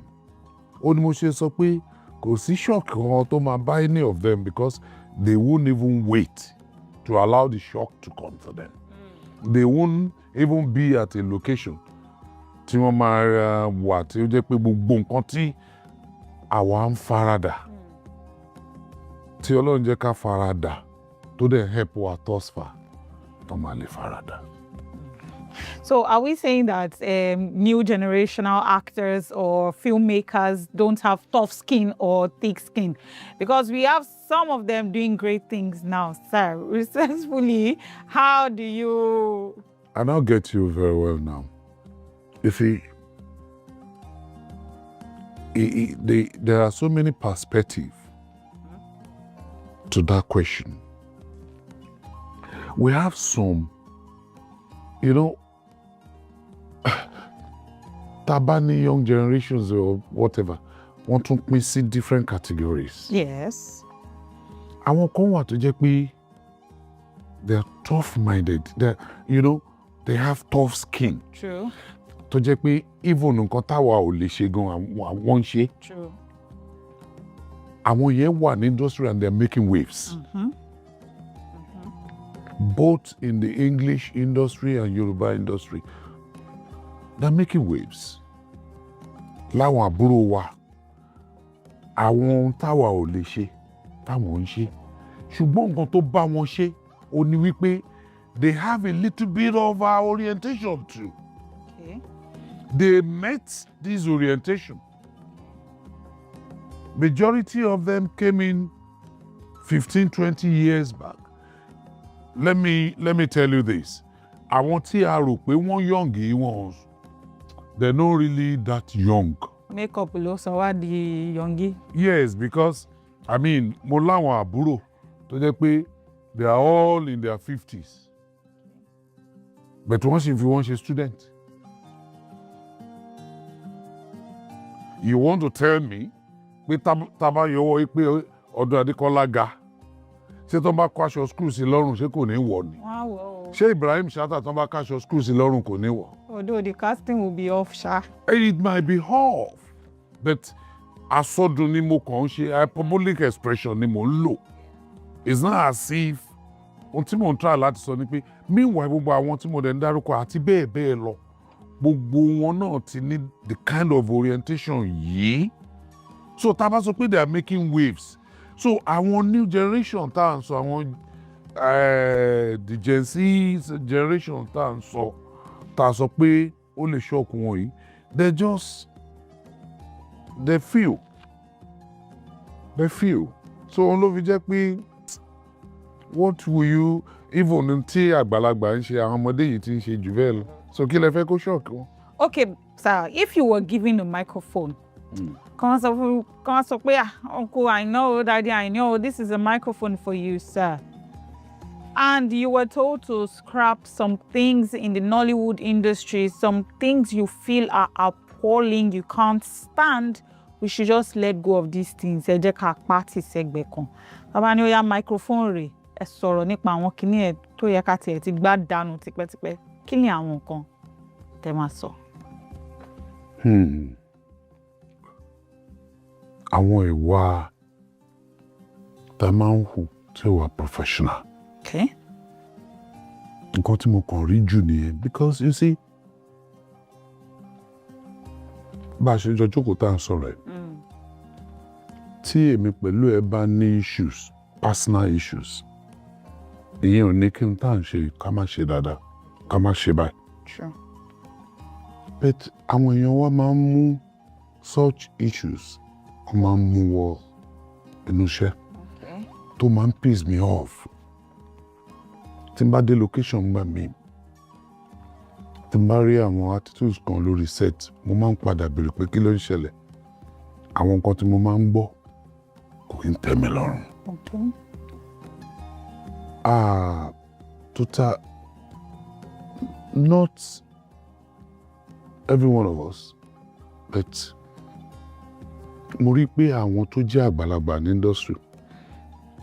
ó ní mo ṣe sọ pé kò sí shock kan tó máa bá any of them because they won't even wait to allow the shock to come to them. They won't even be at a location tí wọ́n máa wà tí ó jẹ́ pé gbogbo nǹkan tí àwa ń farada tí Ọlọ́run jẹ́ ká farada tó dẹ̀ help wa thus far tó máa lè farada. So are we saying that new generational actors or filmmakers don't have tough skin or thick skin? Because we have some of them doing great things now, sir. Respectfully, how do you... And I'll get you very well now. You see, there are so many perspectives to that question. We have some, Tabani young generations or whatever want to see different categories. Yes. Àwọn kan wà tó jẹ́ pé they are tough-minded. They have tough skin. True. Tó jẹ́ pé even nǹkan táwa ò lè ṣe gan àwọn ń ṣe. True. Àwọn yẹn wà ní industry and they are making waves. Both in the English industry and Yoruba industry. They're making waves. Láwọn àbúrò wa, àwọn táwa ò lè ṣe, táwọn ń ṣe. Ṣùgbọ́n nǹkan tó bá wọn ṣe, ó ní wípé they have a little bit of our orientation too. Okay. They met this orientation. Majority of them came in 15-20 years back. Let me tell you this. Àwọn tí a rò pé wọ́n young yìí wọ́n, they're not really that young. Makeup ló sọ wá di yongi. Yes, because mo láwọn àbúrò tó jẹ́ pé they are all in their 50s. But wọ́n sì fi wọ́n ṣe student. You want to tell me pé tábà yọwọ́ pé ọdún Adékọ́lá ga, ṣé tó bá kó aṣọ school sí lọ́rùn ṣé kò ní wọ̀ ni? Wọ́n á wọ̀ o. Ṣé Ibrahim Shatta tó bá káṣọ school sí lọ́rùn kò ní wọ̀? Although the casting will be off, sha. It might be off, but asọdun ni mo kàn ń ṣe, hyperbolic expression ni mo ń lò. It's not as if ohun tí mo ń try láti sọ ni pé meanwhile gbogbo àwọn tí mo dẹ̀ ń dárúkọ àti bẹ́ẹ̀ bẹ́ẹ̀ lọ, gbogbo wọn náà ti ní the kind of orientation yìí. So tá a bá sọ pé they are making waves. So àwọn new generation tá à ń sọ, àwọn the Gen Z generation tá à ń sọ, tá a sọ pé ó lè ṣọ́ọ̀kù wọn yìí, they feel. So òun ló fi jẹ́ pé what will you, even tí àgbàlagbà ń ṣe àwọn ọmọdé yìí ti ń ṣe jù bẹ́ẹ̀ lọ so kí lẹ fẹ́ kó shock wọn. Okay, sir, if you were given a microphone, come on, Uncle, I know, Daddy, I know, this is a microphone for you, sir. And you were told to scrap some things in the Nollywood industry, some things you feel are appalling, you can't stand. We should just let go of these things. Ẹ jẹ́ ká pàtì sẹ́gbẹ̀ẹ́ kan. Bàbá ní ó yá microphone rẹ̀ ẹ sọ̀rọ̀ nípa àwọn kinní ẹ̀ tó yẹ ká tiẹ̀ ti gbá dànù tipẹ́tipẹ́. Kí ni àwọn nǹkan tẹ́ máa sọ? Àwọn ìwà tá a máa ń hù tí ó wà professional. Okay. Nǹkan tí mo kàn rí jù nìyẹn because you see bá a ṣe jọ jókòó tá à ń sọ̀rọ̀ ẹ̀ tí èmi pẹ̀lú ẹ bá ní issues personal issues ìyẹn ò ní kí n tá à ń ṣe ká má ṣe dáadáa ká má ṣe báyìí. Sure. But àwọn èèyàn wa máa ń mú such issues wọ́n máa ń mú wọ inú iṣẹ́ tó máa ń piss me off. Tí n bá dé location gbà mí tí n bá rí àwọn attitudes kan lórí set mo máa ń padà béèrè pé kí ló ń ṣẹlẹ̀ àwọn nǹkan tí mo máa ń gbọ́ kò kí ń tẹ́ mi lọ́rùn. Total, not every one of us but mo rí pé àwọn tó jẹ́ àgbàlagbà ní industry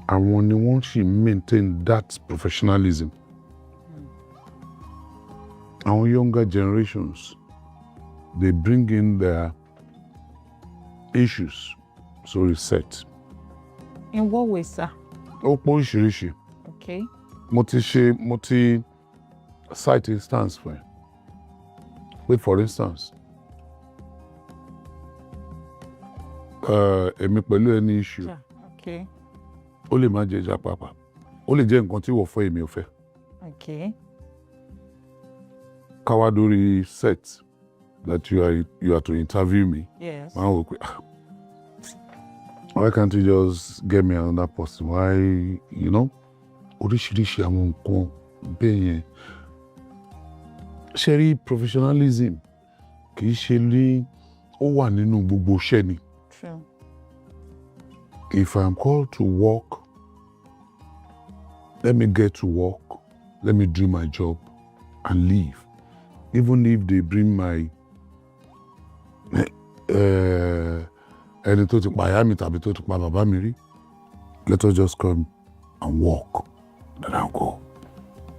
àwọn ni wọ́n sì maintain that professionalism. Our younger generations, they bring in their issues, so it's set. In what way, sir? Ó pọ̀ oríṣiríṣi. Okay. Mo ti cite instance fún ẹ. Wait, for instance, èmi pẹ̀lú ẹni issue. Yeah. Okay. Ó lè má jẹ́ ìjà pàápàá. Ó lè jẹ́ nǹkan tí wọ́n fẹ́ èmi ò fẹ́. Okay. Káwá dórí set that you are to interview me. Yes. Why can't you just get me another person? Why, you know? Oríṣiríṣi àwọn nǹkan bẹ́ẹ̀ yẹn. Ṣé rí professionalism kì í ṣe ní ó wà nínú gbogbo iṣẹ́ ni. True. If I'm called to work, let me get to work, let me do my job and leave. Even if they bring my ẹni tó ti pa ìyá mi tàbí tó ti pa bàbá mi rí, let us just come and work, then I'll go.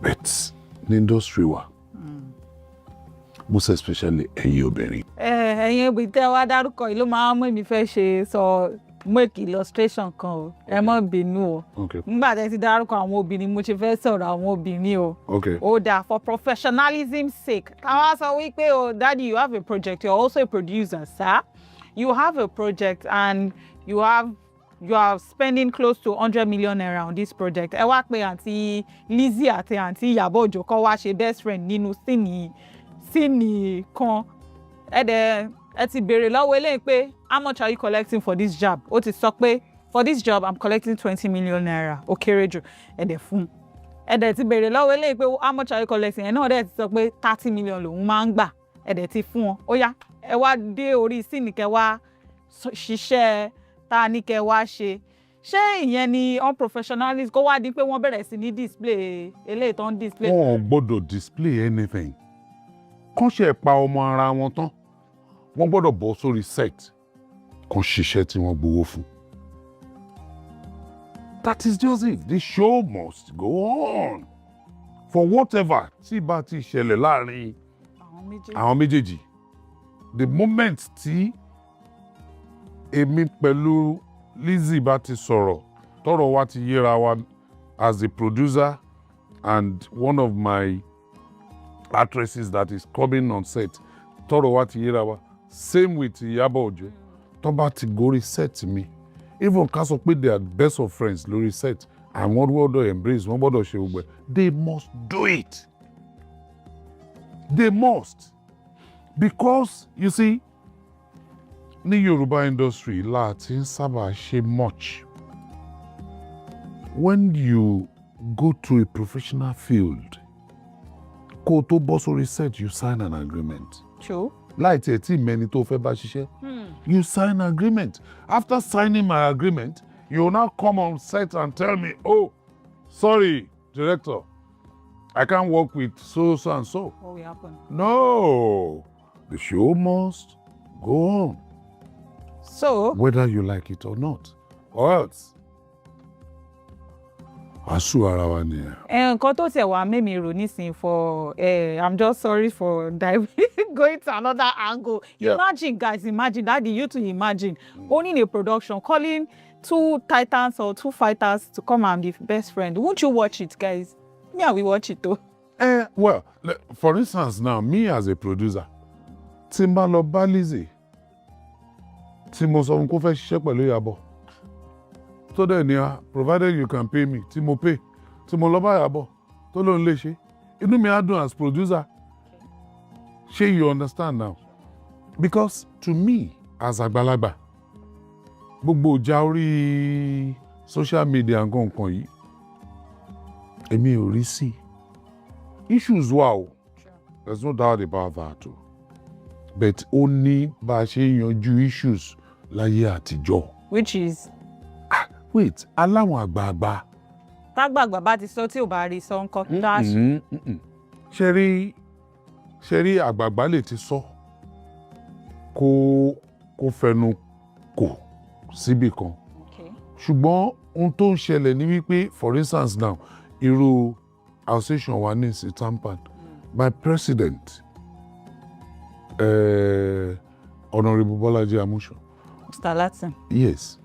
But ní industry wa, most especially ẹ̀yin obìnrin. Ẹ̀yin obìnrin tẹ́ wá dárúkọ yìí ló máa ń mú èmi fẹ́ ṣe sọ make illustration kan o ẹ má bínú o nígbà tẹ́ ti dárúkọ àwọn obìnrin mo ṣe fẹ́ sọ̀rọ̀ àwọn obìnrin o ó dáa for professionalism's sake káwá sọ wípé o daddy you have a project you are also a producer sir you have a project and you are spending close to 100 million naira on this project ẹ wá pé àǹtí Lizzy àti àǹtí Ìyábọ̀ Òjó kọ́ wá ṣe best friend nínú síìnì kan ẹ ti béèrè lọ́wọ́ eléyìí pé how much are you collecting for this job? Ó ti sọ pé for this job I'm collecting 20 million naira. Ó kéré jù. Ẹ dẹ̀ fún. Ẹ dẹ̀ ti béèrè lọ́wọ́ eléyìí pé how much are you collecting? Ẹ náà dẹ̀ ti sọ pé 30 million lòun máa ń gbà. Ẹ dẹ̀ ti fún wọn. Ó yá ẹ wá dé orí síìnì kẹ́ wá ṣiṣẹ́ tá a ní kẹ́ wá ṣe. Ṣé ìyẹn ni unprofessionalism kó wá di pé wọ́n bẹ̀rẹ̀ sí ní display eléyìí tó ń display? Wọn ò gbọ́dọ̀ display anything. Kán ṣe pa ọmọ ara wọn tán. Wọ́n gbọ́dọ̀ bọ́ sórí set kan ṣiṣẹ́ tí wọ́n gbowó fún. That is just it. The show must go on. For whatever tí bá ti ṣẹlẹ̀ láàrin àwọn méjèèjì. The moment tí èmi pẹ̀lú Lizzy bá ti sọ̀rọ̀ tọ́rọ̀ wa ti yéra wa as a producer and one of my actresses that is coming on set tọ́rọ̀ wa ti yéra wa. Same with Ìyábọ̀ Òjó. Tó bá ti gorí set mi. Even ká sọ pé they are best of friends lórí set. And wọ́n gbọ́dọ̀ embrace, wọ́n gbọ́dọ̀ ṣe gbogbo ẹ̀. They must do it. They must. Because, you see, ní Yoruba industry, láti ń sábà ṣe much. When you go to a professional field. Kó tó bọ́ sórí set, you sign an agreement. True. Láì tiẹ̀ tí mẹ́ni tó fẹ́ bá ṣiṣẹ́. You sign agreement. After signing my agreement, you will now come on set and tell me, oh, sorry, director, I can't work with so and so. What will happen? No, the show must go on. So, Whether you like it or not, or else. Asu ara wa ni ẹ. nǹkan tó tẹ̀ wá mẹ́mi rò nísìnyí for I'm just sorry for going to another angle. Yeah. Imagine, guys, imagine, Daddy, you to imagine owning a production, calling 2 titans or 2 fighters to come and be best friend. Won't you watch it, guys? Me, I will watch it too. Well, for instance now, me as a producer, tí n bá lọ bá Lizzy, tí mo sọ fún kó fẹ́ ṣiṣẹ́ pẹ̀lú Ìyábọ̀, tó dẹ̀ ní provided you can pay me, tí mo pay, tí mo lọ bá Ìyábọ̀, tó lóun lè ṣe, inú mi á dùn as producer. Ṣé you understand now? Because to me, as àgbàlagbà, gbogbo ìjà orí social media nǹkan yìí, èmi ò rí sí. Issues wà o, there's no doubt about that o. But ó ní bá a ṣe yanjú issues láyé àtijọ́. Which is? Wait, aláwọn àgbààgbà. Tágbàgbà bá ti sọ tí ò bá rí sọ nǹkan dáṣù. Ṣé rí àgbààgbà lè ti sọ kó fẹnu kò síbì kan. Ṣùgbọ́n ohun tó ń ṣẹlẹ̀ ní wípé, for instance now, irú association wa ní sí tampan, my president, Honourable Bọ́lájí Amúṣàn. Mr. Latin. Yes.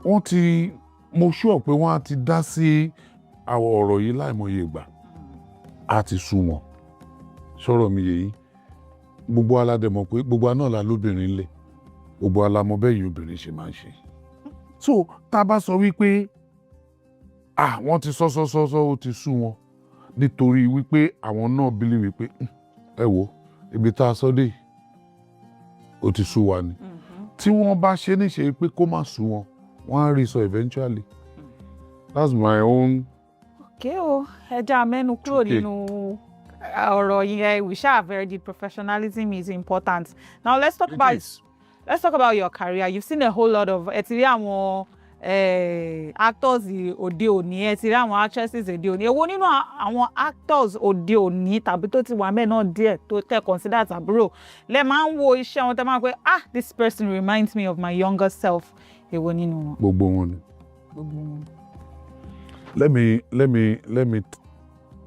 Mo sure pé wọ́n á ti dá sí àwọn ọ̀rọ̀ yìí láìmọye ìgbà. A ti sú wọn. Sọ̀rọ̀ mi yìí. Gbogbo aládẹ̀mọ̀ pé gbogbo náà la lóbìnrin lé. Gbogbo alamọ bẹ́ẹ̀ yìí obìnrin ṣe máa ń ṣe. So, tá a bá sọ wípé wọ́n ti sọ ó ti sú wọn. Nítorí wípé àwọn náà believe wípé ẹ wo ibi tá a sọ dé ó ti sú wa ni. Tí wọ́n bá ṣe níṣe pé kó má sú wọn, wọ́n á rí sọ eventually. That's my own. Okay o, ẹja mẹ́nu kúrò nínú ọ̀rọ̀ yẹn. We shall have very professionalism is important. Now let's talk about your career. You've seen a whole lot of ẹ ti rí àwọn actors òde òní, ẹ ti rí àwọn actresses òde òní. Èwo nínú àwọn actors òde òní tàbí tó ti wà mẹ́ náà díẹ̀ tó tẹ́ consider àbúrò lẹ máa ń wo iṣẹ́ wọn tẹ́ máa ń pẹ́ this person reminds me of my younger self. Èwo nínú wọn? Gbogbo wọn ni. Gbogbo wọn. Let me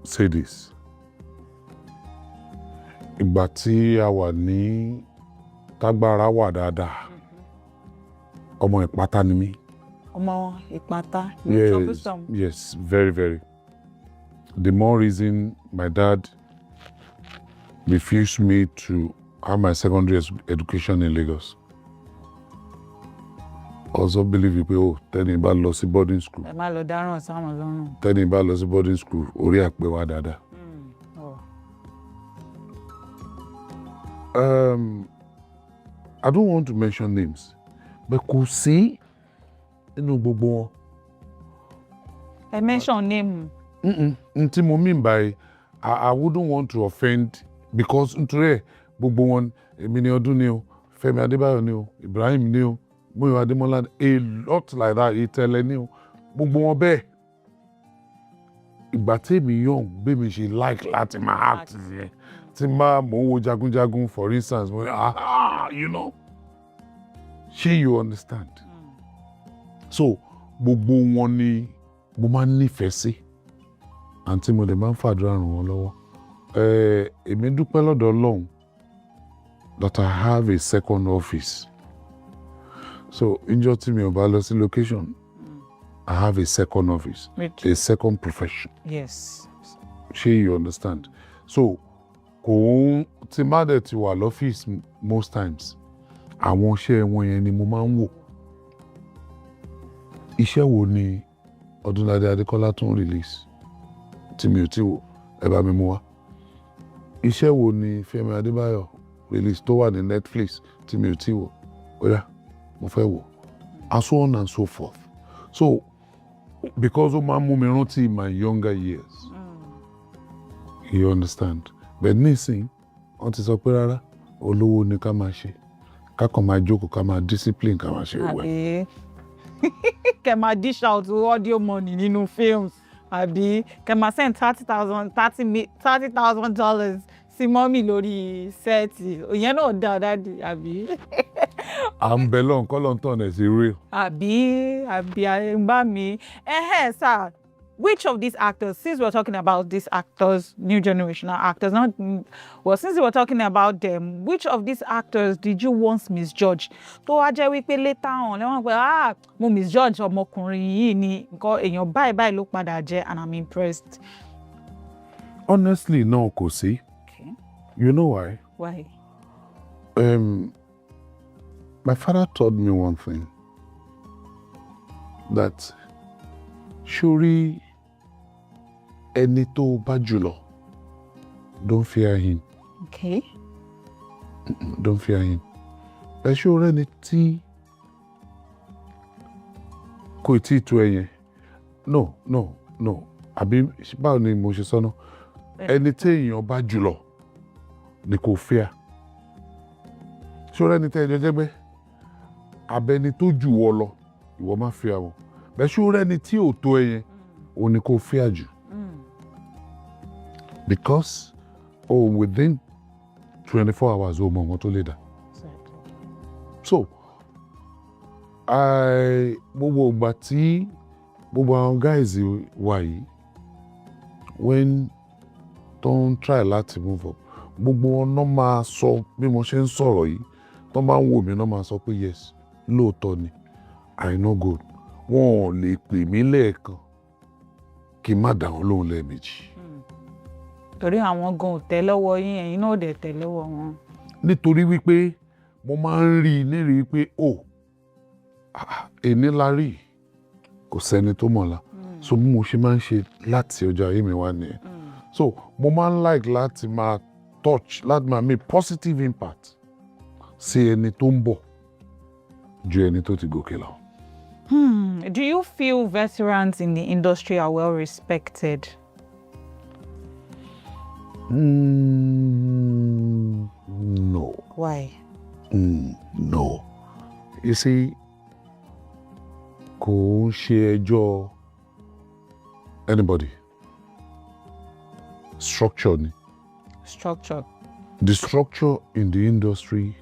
say this. Ìgbà tí a wà ní tágbára wà dáadáa, ọmọ Ìpátá ni mí. Ọmọ Ìpátá. Yes, very, very. The more reason my dad refused me to have my secondary education in Lagos. Also believe pé tẹ́ni bá lọ sí boarding school. Ẹ má lọ dáràn sáwọn lọ́rùn. Tẹ́ni bá lọ sí boarding school, orí àpè wá dáadáa. I don't want to mention names, but kò sí inú gbogbo wọn. I mention name. Nti mo mean by I wouldn't want to offend because nítorí gbogbo wọn èmi ni Ọdún ni o, Fẹ́mi Adébáyọ̀ ni o, Ibrahim ni o, Múyìwá Adémọ́lá, a lot like that, Ìtẹ̀lẹ̀ ni o, gbogbo wọn bẹ́ẹ̀. Ìgbà tèmi young bí mi ṣe like láti máa act yẹn. Tí máa mò ń wo jagunjagun for instance, mo you know. Ṣé you understand? So gbogbo wọn ni mo máa ń nífẹ̀ẹ́ sí. Àǹtí mo lè máa ń fàdúrà ràn wọ́n lọ́wọ́. Èmi dúpẹ́ lọ́dọ̀ Ọlọ́run that I have a second office. So níjọ́ tí mi ò bá lọ sí location, I have a second office, a second profession. Yes. Ṣé you understand? So kò ń tí má dẹ̀ ti wà lọ́fíìsì most times, àwọn iṣẹ́ wọn yẹn ni mo máa ń wò. Iṣẹ́ wo ni Ọdúnládé Adékọ́lá tún release tí mi ò tí wò, ẹ bá mi mú wá. Iṣẹ́ wo ni Fẹ́mi Adébáyọ̀ release tó wà ní Netflix tí mi ò tí wò, ó yá mo fẹ́ wò, and so on and so forth. So because ó máa ń mú mi rántí my younger years. You understand? But nísìnyí wọ́n ti sọ pé rárá olówó ni ká máa ṣe ká kàn máa jókòó ká máa discipline ká máa ṣe wẹ̀. Kẹ́ máa dish out audio money nínú films àbí kẹ́ máa send $30,000 sí mọ́mì lórí sẹ́ẹ̀tì ìyẹn náà dá dáàdì àbí. À ń bẹ lọ́n kọ́ lọ́n tàn ẹ̀ sí real. àbí bá mi sir, which of these actors, since we're talking about these actors, new generational actors, since we're talking about them, which of these actors did you once misjudge? Tó wá jẹ́ wípé later on lẹ́wọ̀n pé mo misjudge ọmọkùnrin yìí ni nǹkan èèyàn báyìí ló padà jẹ́ and I'm impressed. Honestly, no, kò sí. Okay. You know why? Why? My father taught me one thing, that ṣórí ẹni tó bá jùlọ, don't fear him. Okay. Don't fear him. Ẹ ṣórí ẹni tí kò tí tó ẹ yẹn. No. Àbí báwo ni mo ṣe sọ́nà? Ẹni tí èèyàn bá jùlọ ni kò fear. Ṣórí ẹni tí ẹjọ́ jẹ́gbẹ́, abẹni tó jù wọ́ lọ, ìwọ má fear wọn. Bẹ́ẹ̀ ṣórí ẹni tí ò tó ẹ yẹn, ó ní kò fear jù. Because within 24 hours ó mọ nǹkan tó lè dà. So gbogbo ìgbà tí gbogbo àwọn guys wà yìí when don't try láti move up, gbogbo wọn náà máa sọ bí mo ṣe ń sọ̀rọ̀ yìí tó máa ń wò mí náà máa sọ pé yes lóòótọ́ ni Aina Gold wọn ò lè pè mí lẹ́ẹ̀kan kí n má dá wọn lóhùn lẹ́ẹ̀mejì. Torí àwọn gan ò tẹ́ lọ́wọ́ yín ẹ̀yin náà ò dẹ̀ tẹ́ lọ́wọ́ wọn. Nítorí wípé mo máa ń rí i nírìí pé èní la rí kò sẹ́ni tó mọ̀la so bí mo ṣe máa ń ṣe láti ọjọ́ ayé mi wá nìyẹn. So mo máa ń like láti máa touch láti máa make positive impact sí ẹni tó ń bọ̀ ju ẹni tó ti gòkè lọ. Do you feel veterans in the industry are well respected? No. Why? No. You see, kò ń ṣe ẹjọ́ anybody. Structure ni. Structure. The structure in the industry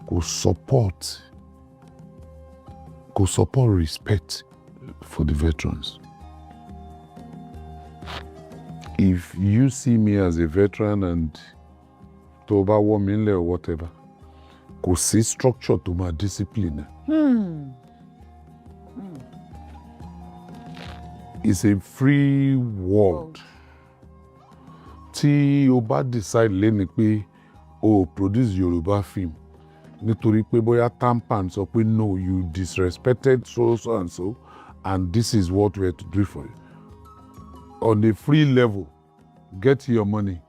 kò support respect for the veterans. If you see me as a veteran and tó bá wọ́ mi nílẹ̀ or whatever, kò sí structure tó máa discipline. It's a free world. Tí o bá decide lẹ́ni pé o produce Yoruba film nítorí pé bóyá tampan sọ pé no, you disrespected so and so and this is what we have to do for you. On a free level, get your money,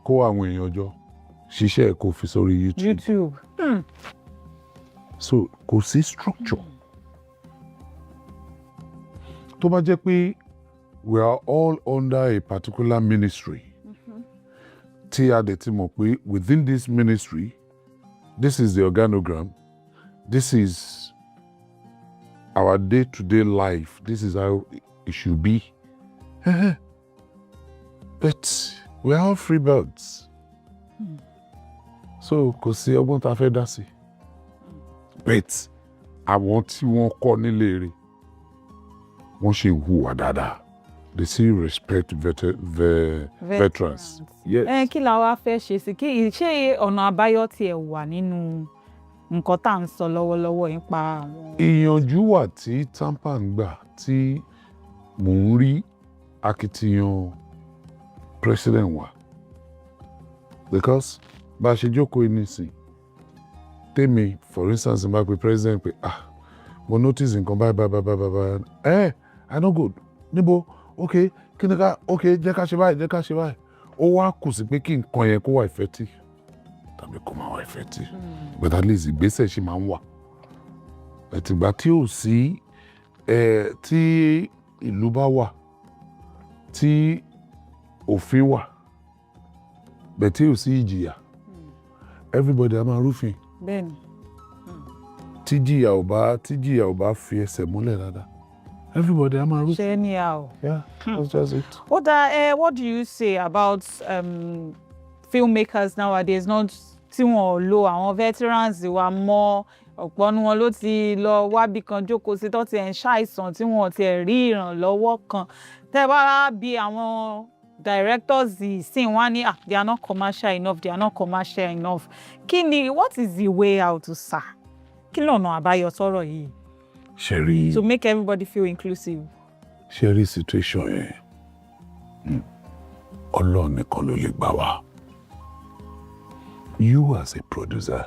kó àwọn èèyàn jọ, ṣiṣẹ́ kó fi sórí YouTube. So kò sí structure. Tó bá jẹ́ pé we are all under a particular ministry. Tí a dẹ̀ ti mọ̀ pé within this ministry, this is the organogram, this is our day-to-day life, this is how it should be. But we are all free birds. So kò sí ọgbọ́n tá a fẹ́ dá sí. But àwọn tí wọ́n kọ́ nílé rẹ̀ wọ́n ṣe hùwà dáadáa. They still respect veterans. Yes. Kí la wá fẹ́ ṣe sí ṣé ọ̀nà àbáyọ tiẹ̀ wà nínú nǹkan tá à ń sọ lọ́wọ́lọ́wọ́ nípa àwọn. Ìyànjú wà tí tampan gbà tí mò ń rí akitiyan president wa. Because bá a ṣe jókòó nísìn tèmi for instance bá pe president pé mo notice nǹkan báyìí Aina Gold níbo okay kí ni ká okay jẹ́ ká ṣe báyìí ó wá kù sí pé kí nǹkan yẹn kó wà effective tàbí kó má wà effective but at least ìgbésẹ̀ ṣì máa ń wà ẹ̀tìgbà tí ò sí tí ìlú bá wà tí òfin wà bẹ́ẹ̀ tí ò sí ìjìyà everybody á máa rúfin. Bẹ́ẹ̀ni. tí jìyà ò bá fi ẹsẹ̀ múlẹ̀ dáadáa everybody á máa rúfin. Ṣé ní a o. Yeah, that's just it. What do you say about filmmakers nowadays? Not tí wọ́n lo àwọn veterans wa mọ́, ọ̀pọ̀ nu wọn ló ti lọ wábì kan jókòó sí tó ti ẹ̀ ń ṣàìsàn tí wọ́n ti ẹ̀ rí ìrànlọ́wọ́ kan. Tẹ́ bá bí àwọn directors sì wọ́n ní they are not commercial enough, they are not commercial enough. What is the way out, sir? Kí lọ̀nà àbáyọ sọ̀rọ̀ yìí? Ṣẹ̀rí. To make everybody feel inclusive. Ṣẹ̀rí situation yẹn Ọlọ́run nìkan ló lè gbà wá. You as a producer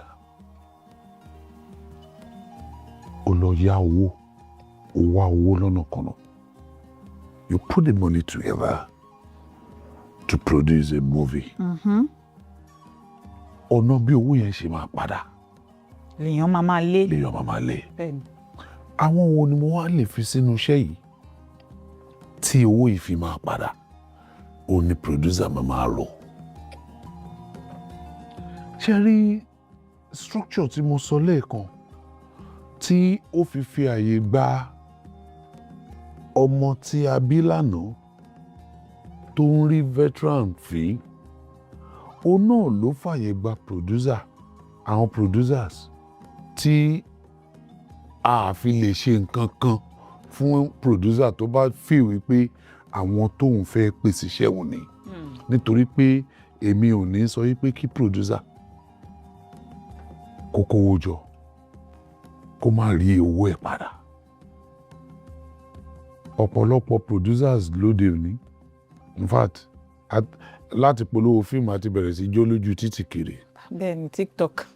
ó lọ yá owó ó wá owó lọ́nà kan náà. You put the money together to produce a movie. Ọ̀nà bí owó yẹn ṣe máa padà. Lèèyàn máa lé. Bẹ́ẹ̀ni. Àwọn wo ni mo wá lè fi sínú iṣẹ́ yìí tí owó yìí fi máa padà? Ó ní producer máa rò. Ṣé rí structure tí mo sọ lẹ́ẹ̀kan tí ó fi àyè gba ọmọ tí a bí lánàá tó ń rí veteran fín, òun náà ló fàyè gba àwọn producers tí a fi lè ṣe nǹkan kan fún producer tó bá feel wípé àwọn tóun fẹ́ pèsè iṣẹ́ òun ni. Nítorí pé èmi ò ní sọ wípé kí producer kó kówó jọ kó má rí owó ẹ̀ padà. Ọ̀pọ̀lọpọ̀ producers lóde òní, in fact láti polówó fíìmù àti bẹ̀rẹ̀ sí jó lójú títì kiri. Bẹ́ẹ̀ni, TikTok.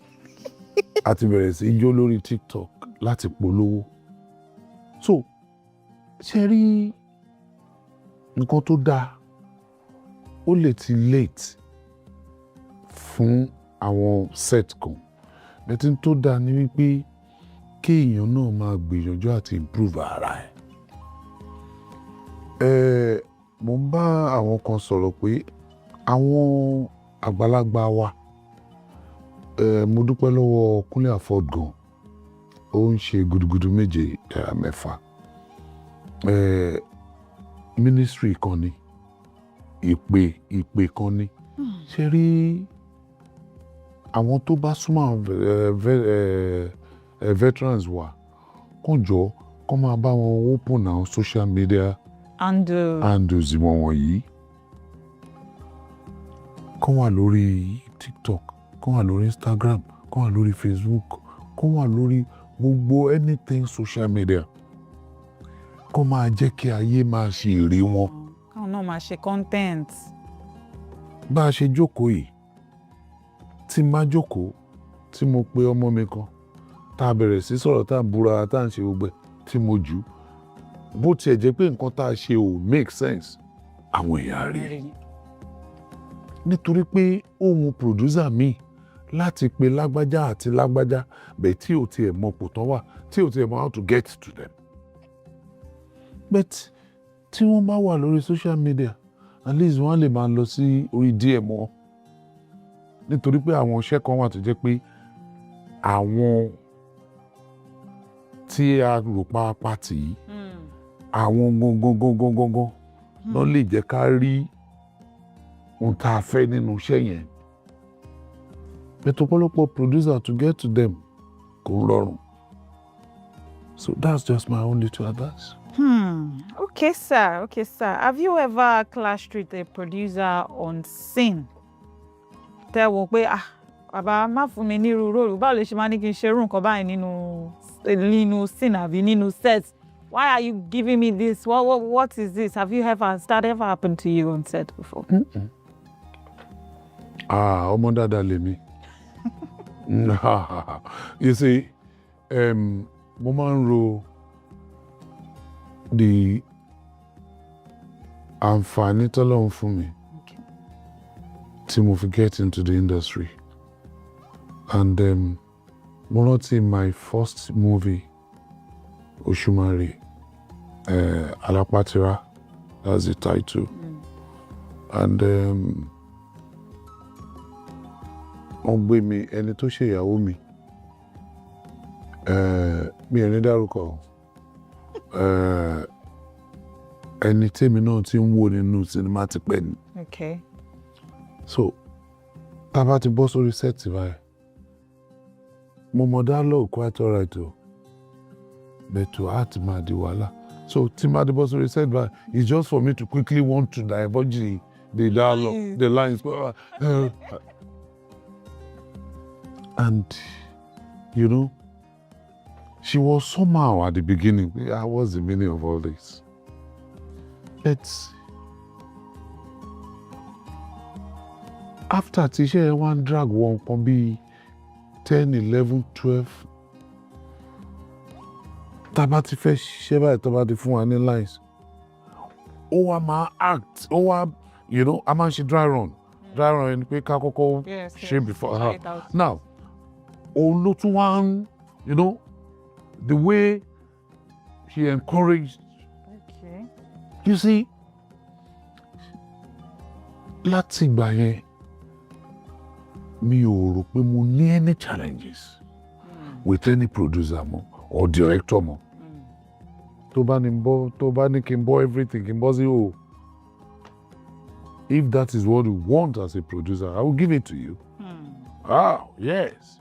Àti bẹ̀rẹ̀ sí jó lórí TikTok láti polówó. So ṣe rí nǹkan tó dáa ó lè ti late fún àwọn set kan. Bẹ́ẹ̀ tó dáa ni wípé kí èèyàn náà máa gbìyànjú àti improve ara ẹ̀. Mo ń bá àwọn kan sọ̀rọ̀ pé àwọn àgbàlagbà wa mo dúpẹ́ lọ́wọ́ Kúnlé Afọ́d gan, ó ń ṣe gudugudu méje mẹ́fà. Ministry kan ni ìpè kan ni. Ṣé rí àwọn tó bá súnmọ́ veterans wa kàn jọ kó máa bá wọn open àwọn social media handles wọn wọ̀nyí. Kó wà lórí TikTok, kó wà lórí Instagram, kó wà lórí Facebook, kó wà lórí gbogbo anything social media. Kó máa jẹ́ kí ayé máa ṣe èrè wọn. Káwọn náà máa ṣe content. Bá a ṣe jókòó yìí, tí n bá jókòó tí mo pe ọmọ mi kan tá a bẹ̀rẹ̀ sí sọ̀rọ̀ tá a búra tá a ń ṣe gbogbo ẹ̀ tí mo jù bó tiẹ̀ jẹ́ pé nǹkan tá a ṣe ò make sense àwọn èèyàn rí. Nítorí pé ohun producer mi láti pe lágbájá àti lágbájá bẹ́ẹ̀ tí ò tiẹ̀ mọ pò tán wà tí ò tiẹ̀ mọ how to get to them. But tí wọ́n bá wà lórí social media at least wọ́n lè máa lọ sí orí DM wọn. Nítorí pé àwọn iṣẹ́ kan wà tó jẹ́ pé àwọn tí a rò pa pàtì yìí àwọn gangan ló lè jẹ́ ká rí ohun tá a fẹ́ nínú iṣẹ́ yẹn. But ọ̀pọ̀lọpọ̀ producer to get to them kò rọrùn. So that's just my only two advice. Okay, sir. Okay, sir. Have you ever clashed with a producer on scene? Tẹ́ wò pé bàbá má fún mi ní irú role báwo lè ṣe máa ní kí n ṣe irú nǹkan báyìí nínú scene àbí nínú set? Why are you giving me this? What is this? Has that ever happened to you on set before? Ọmọ dáadáa lèmi. You see, mo máa ń ro the àǹfààní tọ́lọ́run fún mi tí mo fi get into the industry. And mo rántí my first movie, Oṣùmàrè, Alapatira, that's the title. And wọ́n gbé mi ẹni tó ṣe ìyàwó mi mi ò ní dárúkọ ẹni tèmi náà ti ń wò nínú sinimá ti pẹ́ ni. Okay. So tá bá ti bọ́ sórí set báyìí mo mọ̀ dialogue quite alright o but to act máa di wàhálà. So tí máa di bọ́ sórí set báyìí it's just for me to quickly want to divulge the dialogue, the lines. And you know, she was somehow at the beginning, what's the meaning of all this? But after Tisha one drag one can be 10, 11, 12. Tabati first sheba tabati fún wa ní lines. Oh, I'm act. Oh, you know, I'm actually dry run in pé ká kọ́kọ́ ṣe before her. Now, Olotu one, you know, the way she encouraged. Okay. You see, láti ìgbà yẹn mi ò rò pé mo ní any challenges with any producer mo or director mo. Tó bá ní kí n bọ́ everything kí n bọ́ sí o. If that is what you want as a producer, I will give it to you. Yes.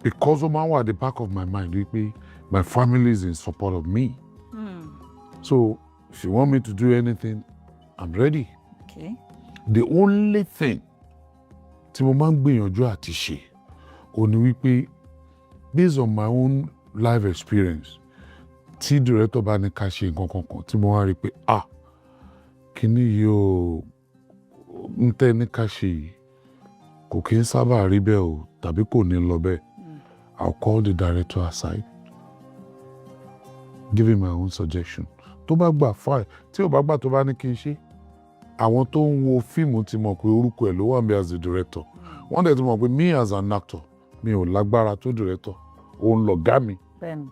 Because of at the back of my mind, my family is in support of me. So if you want me to do anything, I'm ready. Okay. The only thing tí mo máa ń gbìyànjú àti ṣe ó ní wípé based on my own life experience, tí director bá ní ká ṣe nǹkan kankan tí mo wá rí pé kíní yóò ń tẹ́ ní ká ṣe yìí kò kí ń sábà rí bẹ́ẹ̀ o tàbí kò ní lọ bẹ́ẹ̀. I'll call the director aside, give him my own suggestion. Tó bá gbà fine, tí ò bá gbà tó bá ní kí n ṣe. Àwọn tó ń wo fíìmù ti mọ̀ pé orúkọ ẹ̀ ló wà níbẹ̀ as the director. Wọ́n dẹ̀ ti mọ̀ pé me as an actor, mi ò lágbára tó director. Òun lọ̀gá mi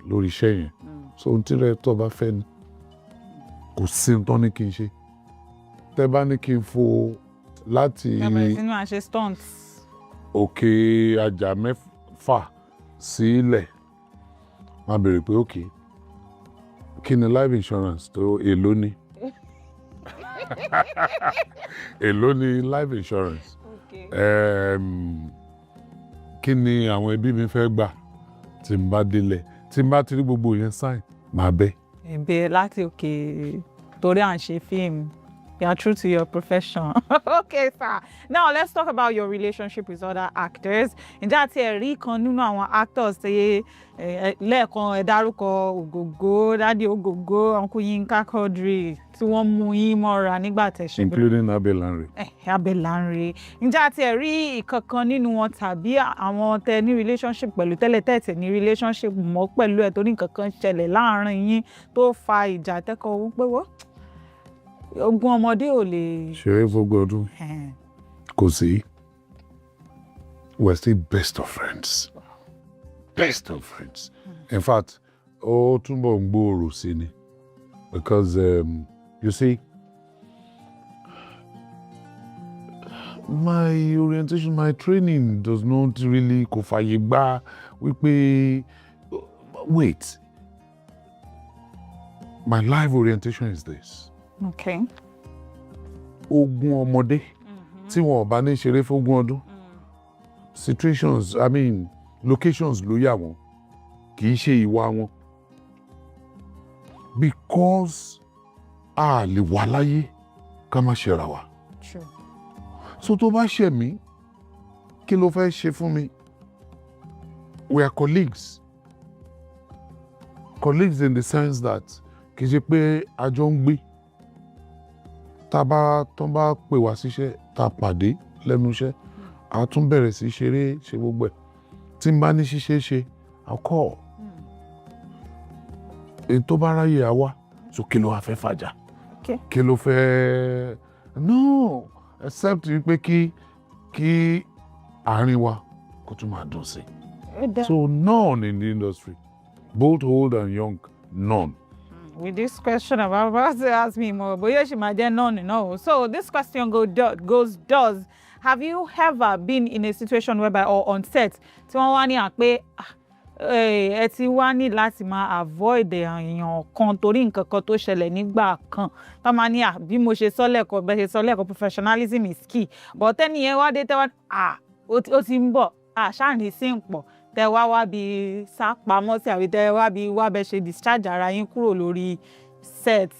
lórí iṣẹ́ yẹn. So ohun tí director bá fẹ́ ni kò sí ohun tó ní kí n ṣe. Tẹ́ bá ní kí n fò láti òkè àjà mẹ́fà sílẹ̀ máa bèrè pé okay kí ni life insurance tó èló ni èló ni life insurance kí ni àwọn ẹbí mi fẹ́ gbà tí n bá délẹ̀ tí n bá ti rí gbogbo yẹn sign máa bẹ́. Ẹ̀bẹ̀ láti òkè torí à ń ṣe fíìmù. You are true to your profession. Okay, sir. Now let's talk about your relationship with other actors. Ǹjẹ́ àti ẹ̀rí kan nínú àwọn actors tí lẹ́ẹ̀kan ẹ dárúkọ Ògògó, Daddy Ògògó, Uncle Yinka Quadri tí wọ́n mú yín mọ́ra nígbà tẹ̀sí. Including Abel Lanre. Abel Lanre. Ǹjẹ́ àti ẹ̀rí ìkankan nínú wọn tàbí àwọn tẹ ní relationship pẹ̀lú tẹ́lẹ̀ tẹ̀tẹ̀ ní relationship mọ́ pẹ̀lú ẹ̀ tó ní nǹkan ṣẹlẹ̀ láàárín yín tó fa ìjà tẹ́kọ̀ọ́ pé wọ́n? Ogún ọmọdé ò lè ṣeré fógún ọdún kò sí. We're still best of friends. Best of friends. In fact, ó túnbọ̀ ń gbòòrò sí ni because you see my orientation, my training does not really kò fàyè gbà wípé wait, my life orientation is this. Okay. Ogún ọmọdé tí wọn ò bá ní ṣeré fógún ọdún. Situations, I mean, locations ló yà wọ́n kì í ṣe ìwà wọn. Because a lè wà láyé ká má ṣera wa. Sure. So tó bá ṣẹ̀ mí, kí ló fẹ́ ṣe fún mi? We are colleagues. Colleagues in the sense that kì í ṣe pé a jọ ń gbé. Tó bá pè wá síṣẹ́ tá pàdé lẹ́nu iṣẹ́ a tún bẹ̀rẹ̀ sí ṣeré ṣe gbogbo ẹ̀ tí n bá ní ṣíṣe ṣe I'll call. Èyí tó bá ráyè á wá so kí ló wá fẹ́ fàjà kí ló fẹ́ no except wípé kí àárín wa kó tún máa dùn sí. So none in the industry, both old and young, none. with this question I'm about to ask me more, but you should imagine no. So this question goes does. Have you ever been in a situation whereby or on set tí wọ́n wá ní pé ẹ ti wá ní láti máa avoid èèyàn kan torí nǹkan kan tó ṣẹlẹ̀ nígbà kan tó máa ní bí mo ṣe sọ lẹ́kọ̀ọ́ bẹ́ẹ̀ ṣe sọ lẹ́kọ̀ọ́ professionalism is key, but tẹ́ni yẹn wá dé tẹ́wá ó ti ń bọ̀ ṣáàní sí ń pọ̀ tẹ́ wá bí sá pamọ́ sí àbí tẹ́ wá bí wá bẹ́ ṣe discharge ara yín kúrò lórí set.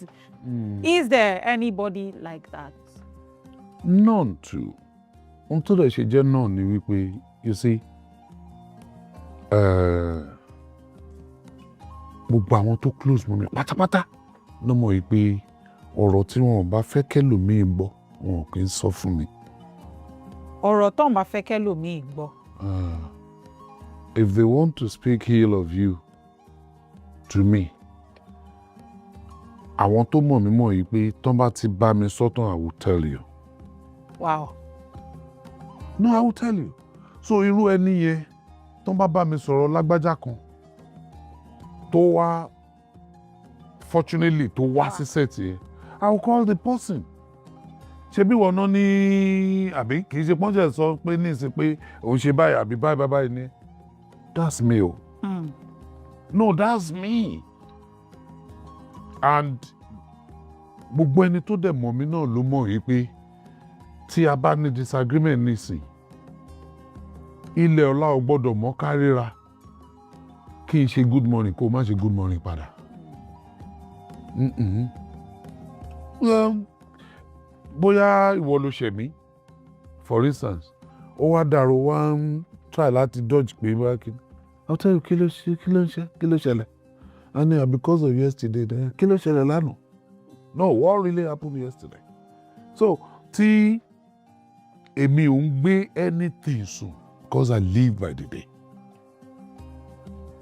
Is there anybody like that? None too. Ohun tó dẹ̀ ṣe jẹ́ náà ni wípé you see gbogbo àwọn tó close mọ́ mi pátápátá ló mọ̀ wípé ọ̀rọ̀ tí wọn bá fẹ́ kẹ́lòmíì gbọ́ wọn kì í sọ fún mi. Ọ̀rọ̀ tó ń bá fẹ́ kẹ́lòmíì gbọ́. If they want to speak ill of you to me, àwọn tó mọ̀ mí mọ̀ yìí pé tán bá ti bá mi sọ́tàn I will tell you. Wow. No, I will tell you. So irú ẹni yẹn tán bá mi sọ̀rọ̀ lágbájá kan tó wá fortunately tó wá sí set yẹn, I will call the person. Ṣebí wọn náà ní àbí kì í ṣe pọ́njẹ́ sọ pé ní ìsìn pé òun ṣe báyìí àbí báyìí ni. That's me o. No, that's me. And gbogbo ẹni tó dẹ̀ mọ̀ mí náà ló mọ̀ yìí pé tí a bá ní disagreement nísìn ilẹ̀ ọlá ò gbọ́dọ̀ mọ́ kárìíra kí n ṣe good morning kó o má ṣe good morning padà. Bóyá ìwọ ló ṣẹ̀ mí for instance ó wá dàrú wá ń try láti dodge pé bá kí I'll tell you kí ló ṣẹlẹ̀ and because of yesterday kí ló ṣẹlẹ̀ lánàá. No, what really happened yesterday? So tí èmi ò ń gbé anything sùn because I live by the day.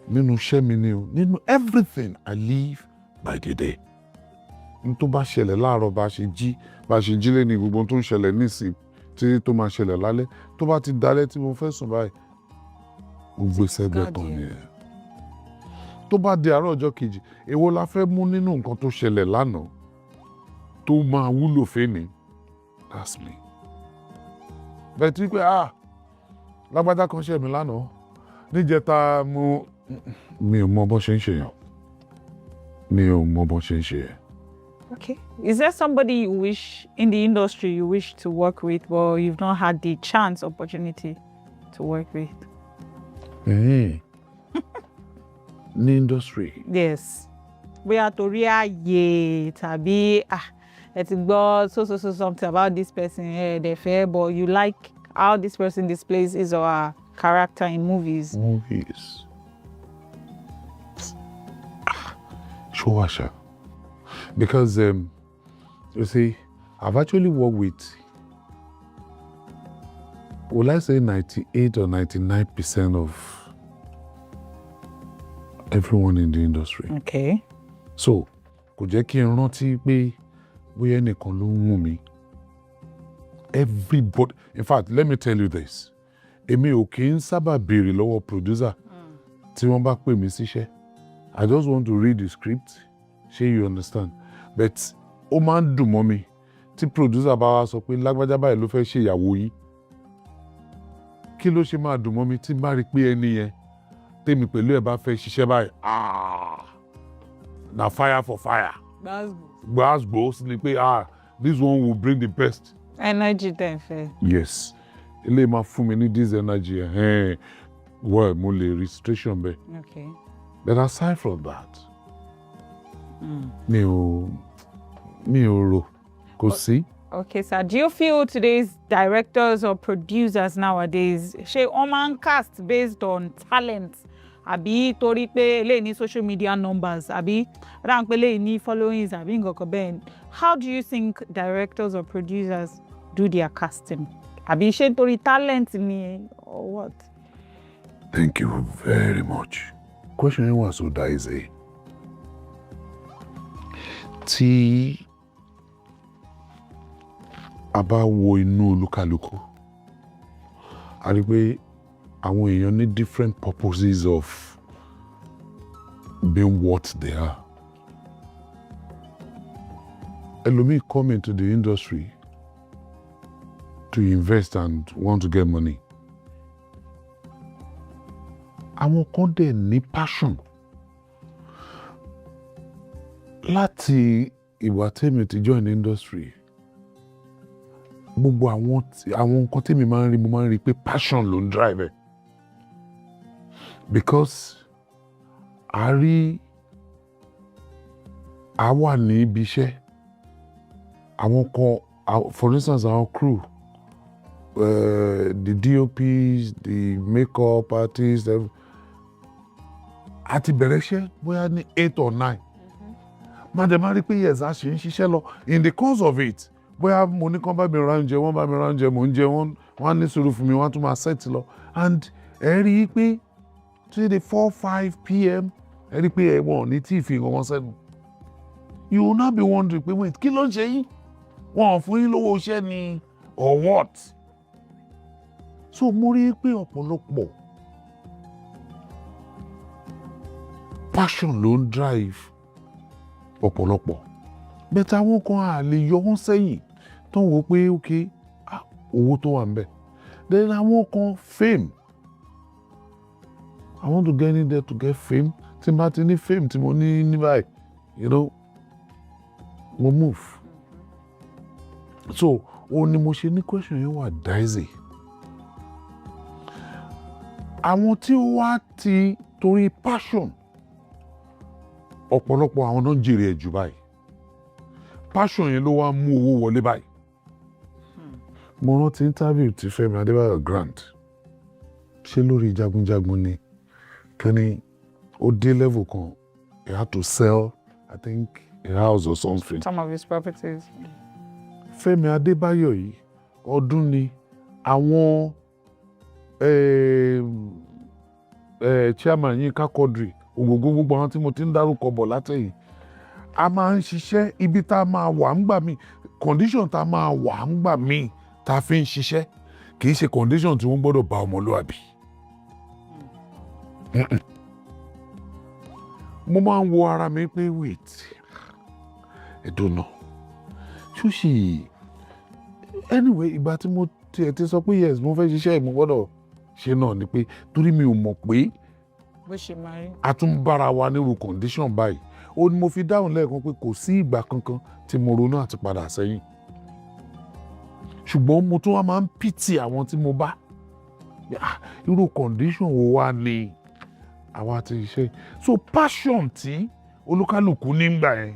Nínú iṣẹ́ mi ni o, nínú everything I live by the day. N tó bá ṣẹlẹ̀ láàárọ̀ bá ṣe jí lé ní gbogbo tó ń ṣẹlẹ̀ nísìn tí tó máa ṣẹlẹ̀ lálẹ́ tó bá ti dalẹ́ tí mo fẹ́ sùn báyìí mo gbé sẹ́gbẹ̀ẹ́ tán ni ẹ̀. Tó bá di àárọ̀ ọjọ́ kejì èwo la fẹ́ mú nínú nǹkan tó ṣẹlẹ̀ lánàá tó máa wúlò fẹ́ni. That's me. Bẹ́ẹ̀ tí pé lágbájá kan ṣẹ̀ mí lánàá níjẹta mi ò mọ bó ṣe ń ṣe yàn. Mi ò mọ bó ṣe ń ṣe yẹn. Okay. Is there somebody you wish in the industry you wish to work with but you've not had the opportunity to work with? Ní industry. Yes. Bóyá torí ààyè tàbí ẹ ti gbọ́ so something about this person they fair but you like how this person displays his or her character in movies. Sure. Because you see, I've actually worked with, will I say 98 or 99% of everyone in the industry. Okay. So, kò jẹ́ kí n rántí pé bóyá ẹnìkan ló ń wù mí. Everybody, in fact, let me tell you this. Èmi ò kì í sábà béèrè lọ́wọ́ producer tí wọ́n bá pè mí síṣẹ́. I just want to read the script. Ṣé you understand? But ó máa ń dùn mọ́ mi tí producer bá wá sọ pé lágbájá báyìí ló fẹ́ ṣe ìyàwó yín. Kí ló ṣe máa dùn mọ́ mi tí n bá rí pé ẹni yẹn tèmi pẹ̀lú ẹ̀ bá fẹ́ ṣiṣẹ́ báyìí. Na fire for fire. Gbàgbó sí ni pé this one will bring the best. Energy then fair. Yes. Ilé máa fún mi ní this energy. Well, mo lè registration bẹ́ẹ̀. Okay. But aside from that, mi ò rò kò sí. Okay, sir. Do you feel today's directors or producers nowadays ṣé wọ́n máa ń cast based on talent àbí torí pé eléyìí ní social media numbers àbí ráńpẹ́ pé eléyìí ní followings àbí nǹkan kan bẹ́ẹ̀? How do you think directors or producers do their casting? Àbí ṣé torí talent ni or what? Thank you very much. Question yẹn wà so dicey. Tí a bá wo inú olúkálùkù, a rí pé àwọn èèyàn ní different purposes of being what they are. ẹlòmíì come into the industry to invest and want to get money. Àwọn kan dẹ̀ ní passion láti ìwà tèmi ti join the industry. Gbogbo àwọn nǹkan tèmi máa ń rí, mo máa ń rí pé passion ló ń drive ẹ̀. Because a wà ní ibi iṣẹ́, àwọn kan, for instance, our crew, the DOPs, the makeup artists, àti bẹ̀rẹ̀ iṣẹ́ bóyá ní 8 or 9. Máa rí pé yes, a ṣe ń ṣiṣẹ́ lọ. In the course of it, bóyá mo ní kán bá mi ra oúnjẹ, wọ́n bá mi ra oúnjẹ, mò ń jẹ, wọ́n á ní sùúrù fún mi, wọ́n á tún máa set lọ. And ẹ rí i pé till the 4-5 p.m. ẹ rí i pé ẹ̀wọ̀n ò ní tí ì fi nǹkan wọn sẹ́nu. You will not be wondering pé wait, kí ló ń ṣe yín? Wọn ò fún yín lówó iṣẹ́ ni or what? So mo rí i pé ọ̀pọ̀lọpọ̀ passion ló ń drive ọ̀pọ̀lọpọ̀. Bẹ́ẹ̀ àwọn kan à lè yọ wọ́n sẹ́yìn tó ń wò pé okay, owó tó wà ń bẹ̀. Then àwọn kan fame. I want to get in there to get fame. Tí n bá ti ní fame tí mo ní báyìí, you know, we'll move. So, òun ni mo ṣe ní question yẹn wà dicey. Àwọn tí ó wá ti torí passion, ọ̀pọ̀lọpọ̀ àwọn náà ń jèrè ẹ̀ jù báyìí. Passion yẹn ló wá mú owó wọlé báyìí. Mo rántí interview tí Fẹ́mi Adébáyọ̀ grant ṣe lórí jagunjagun ni. Kẹ́ni ó dé level kan, he had to sell, I think, a house or something. Some of his properties. Fẹ́mi Adébáyọ̀ yìí ọdún ni àwọn chairman Yínká Quadri, ògógó gbogbo àwọn tí mo ti ń dárúkọ bọ̀ látẹ̀yìn. A máa ń ṣiṣẹ́ ibi tá a máa wà ń gbà mí, condition tá a máa wà ń gbà mí tá a fi ń ṣiṣẹ́ kì í ṣe condition tí wọ́n gbọ́dọ̀ bá ọmọlúwàbí. Mo máa ń wo ara mi pé wait, I don't know. Ṣúṣì anyway, ìgbà tí mo tiẹ̀ ti sọ pé yes, mo fẹ́ ṣiṣẹ́ mo gbọ́dọ̀ ṣe náà ni pé torí mi ò mọ̀ pé bó ṣe máa rí. a tún bára wa nírú condition báyìí. Ó ní mo fi dáhùn lẹ́ẹ̀kan pé kò sí ìgbà kankan tí mo ronú àti padà sẹ́yìn. Ṣùgbọ́n mo tún wá máa ń pity àwọn tí mo bá. Irú condition wo wá ni àwa ti ṣe. So passion tí olúkálùkù nígbà yẹn,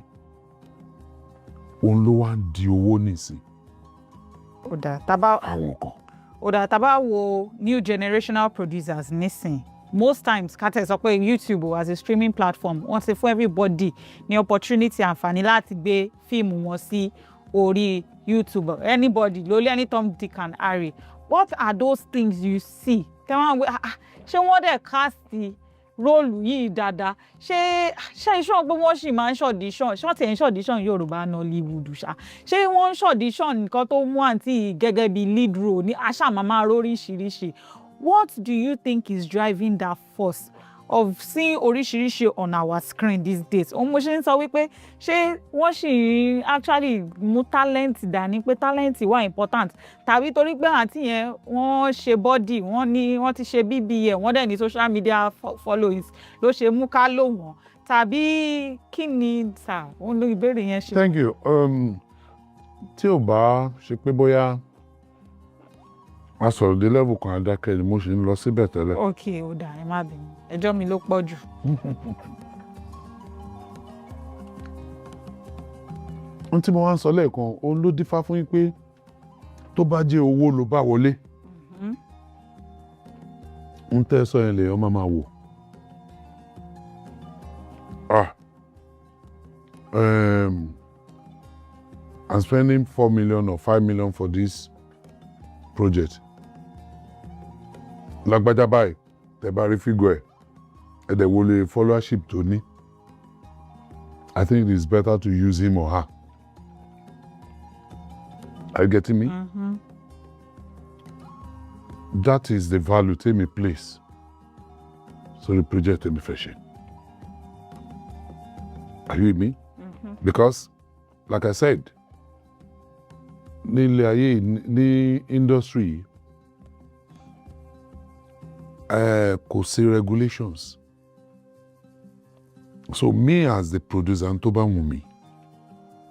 òun ló wá ń di owó nísìn. Ó dà tábà àwọn kan. Ó dà tábà wo new generational producers nísìn. Most times ká tẹ̀ sọ pé YouTube as a streaming platform wọ́n ti fún everybody ní opportunity àǹfààní láti gbé fíìmù wọn sí orí YouTube. Anybody lórí any Tom, Dick and Harry. What are those things you see? Ṣé wọ́n dẹ̀ cast róòlù yìí dáadáa? Ṣé iṣẹ́ pé wọ́n sì máa ń ṣọ̀díṣọ̀n? Ṣé wọ́n ti ń ṣọ̀díṣọ̀n Yoruba Nollywood ṣá? Ṣé wọ́n ń ṣọ̀díṣọ̀n nǹkan tó mú àǹtí gẹ́gẹ́ bí lead role ní aṣàmàmà lóríṣiríṣi? What do you think is driving that force of seeing oríṣiríṣi on our screen these days? Òun mo ṣe ń sọ wípé ṣé wọ́n sì actually mú talent dání pé talent wà important, tàbí torí pé àǹtí yẹn wọ́n ṣe body, wọ́n ti ṣe BiBi wọ́n dẹ̀ ní social media followings ló ṣe mú ká lò wọ́n, tàbí kí ni sà? Òun ló ìbéèrè yẹn ṣe. Thank you. Tí ò bá ṣe pé bóyá a sọ̀rọ̀ dé level kan adákẹ́ ni mo ṣe ń lọ síbẹ̀ tẹ́lẹ̀. Ok, ó dà, ẹ má bínú. Ẹjọ́ mi ló pọ̀ jù. Ohun tí mo wá ń sọ lẹ́ẹ̀kan, òun ló dífá fún yín pé tó bá jẹ́ owó ló bá wọlé. Ń tẹ́ sọ yẹn lèèyàn máa wò. I'm spending 4 million or 5 million for this project. Lágbájá báyìí, tẹ́ bá rí figure ẹ̀ dẹ̀ wọlé followership tó ní. I think it is better to use him or her. Are you getting me? That is the value tèmi place. So the project tèmi fẹ́ ṣe. Are you with me? Because, like I said, nílé ayé ní industry kò sí regulations. So me as the producer tó bá wù mí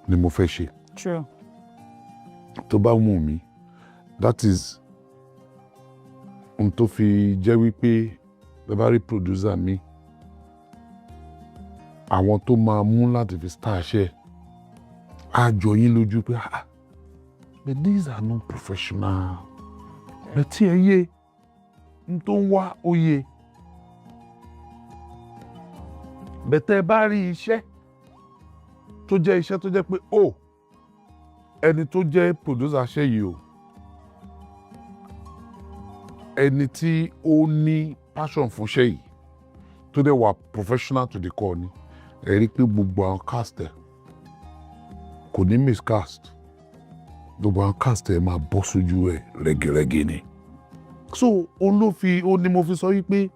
ni mo fẹ́ ṣe. True. Tó bá wù mí, that is n tó fi jẹ́ wípé bẹ́ẹ̀ bá rí producer mi, àwọn tó máa mú láti fi star ṣe á jọ yín lójú pé but these are not professional. But tí ẹ yé n tó ń wá ó yé. Bẹ̀tẹ̀ bá rí iṣẹ́ tó jẹ́ pé ẹni tó jẹ́ producer ṣe yìí o, ẹni tí ó ní passion fún ṣe yìí tó dẹ̀ wà professional to the core ni, ẹ rí pé gbogbo àwọn cast ẹ̀ kò ní miscast, gbogbo àwọn cast ẹ̀ máa bọ́ sójú ẹ̀ rẹ́gẹ́rẹ́gẹ́ ni. So ó ní mo fi sọ wípé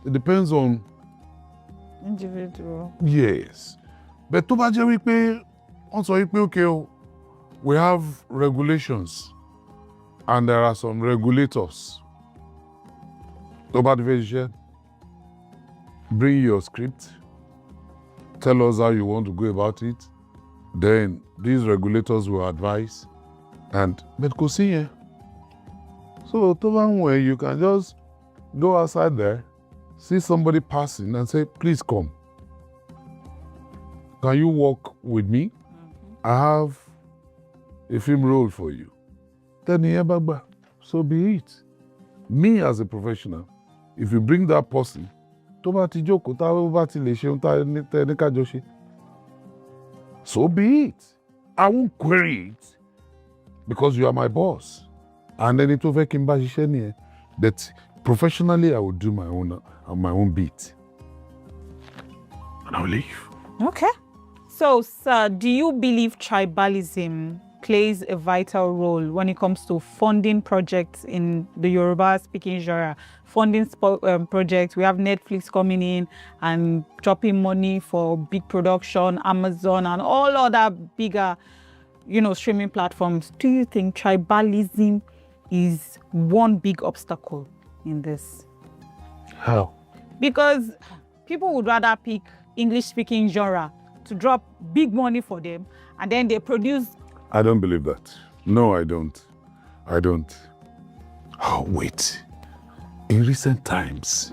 it depends on individual. Yes. But tó bá jẹ́ wípé wọ́n sọ wípé okay we have regulations and there are some regulators. Tó bá ti fẹ́ ṣiṣẹ́, bring your script, tell us how you want to go about it, then these regulators will advise but kò sí yẹn. So tó bá wù ẹ́, you can just go outside there, see somebody passing and say, please come. Can you work with me? I have a film role for you. Then so be it. Me as a professional, if you bring that person, tó bá ti jókòó tá bá ti lè ṣe ohun tá ní ká jọ ṣe, so be it. I won't query it because you are my boss. And ẹni tó fẹ́ kí n bá ṣiṣẹ́ nìyẹn. But professionally, I will do my own beat. And I'll leave. Okay. So, sir, do you believe tribalism plays a vital role when it comes to funding projects in the Yoruba-speaking genre? Funding projects, we have Netflix coming in and dropping money for big production, Amazon, and all other bigger, streaming platforms. Do you think tribalism is one big obstacle in this? How? Because people would rather pick English-speaking genre to drop big money for them, and then they produce. I don't believe that. No, I don't. Oh, wait. In recent times,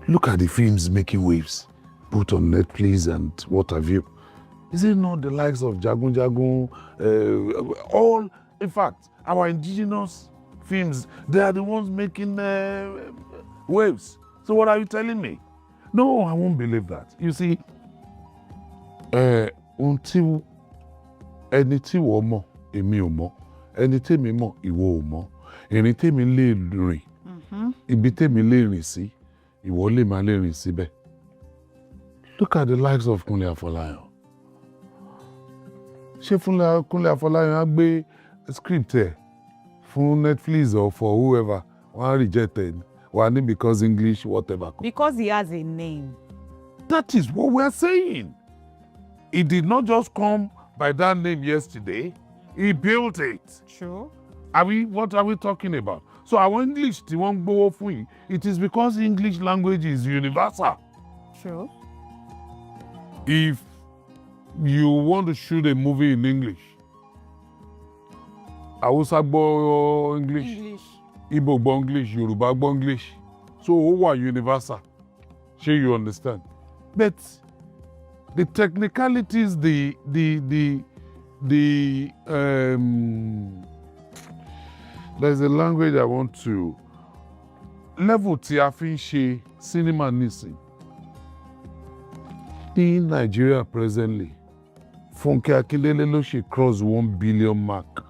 look at the films making waves, put on Netflix and what have you. Is it not the likes of Jagun Jagun? All, in fact, our indigenous films, they are the ones making waves. So what are you telling me? No, I won't believe that. You see, until ẹni tí wọ́n mọ̀, èmi ò mọ̀, ẹni tèmi mọ̀, ìwọ ò mọ̀, ẹni tèmi lè rìn, ibi tèmi lè rìn sí, ìwọ lè má lè rìn síbẹ̀. Look at the likes of Kunle Afolayan. Ṣé Kunle Afolayan á gbé script ẹ̀ fún Netflix or for whoever, wọ́n á reject it, wọ́n á ní because English whatever. Because he has a name. That is what we are saying. It did not just come by that name yesterday. He built it. True. What are we talking about? So our English, tí wọ́n gbówó fún yìí, it is because English language is universal. True. If you want to shoot a movie in English, Hausa gbọ́ English, Igbo gbọ́ English, Yoruba gbọ́ English. So ó wà universal. Sure, you understand? But the technicalities, there's a language I want to level tí a fi ń ṣe cinema nísìn. In Nigeria presently, Funke Akindele ló ṣe cross 1 billion mark.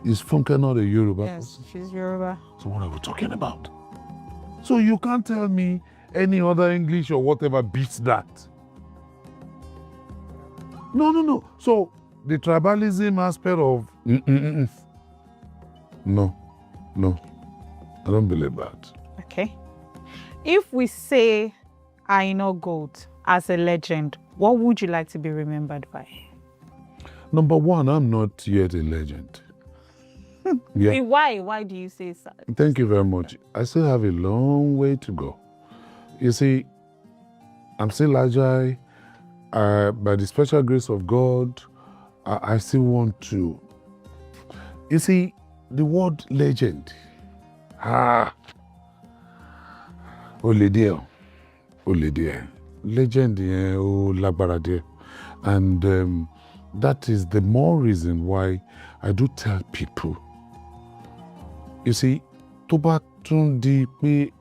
Is Funke not a Yoruba person? Yes, she's Yoruba. So what are we talking about? So you can't tell me any other English or whatever beats that. No. So the tribalism aspect of no, I don't believe that. Okay. If we say Aina Gold as a legend, what would you like to be remembered by? Number one, I'm not yet a legend. Yeah. Why do you say so? Thank you very much. I still have a long way to go. You see, I'm still agile. By the special grace of God, I still want to. You see, the word legend. Ole díẹ̀. Legend, lágbára díẹ̀. And that is the more reason why I do tell people. You see, tó bá tún di pé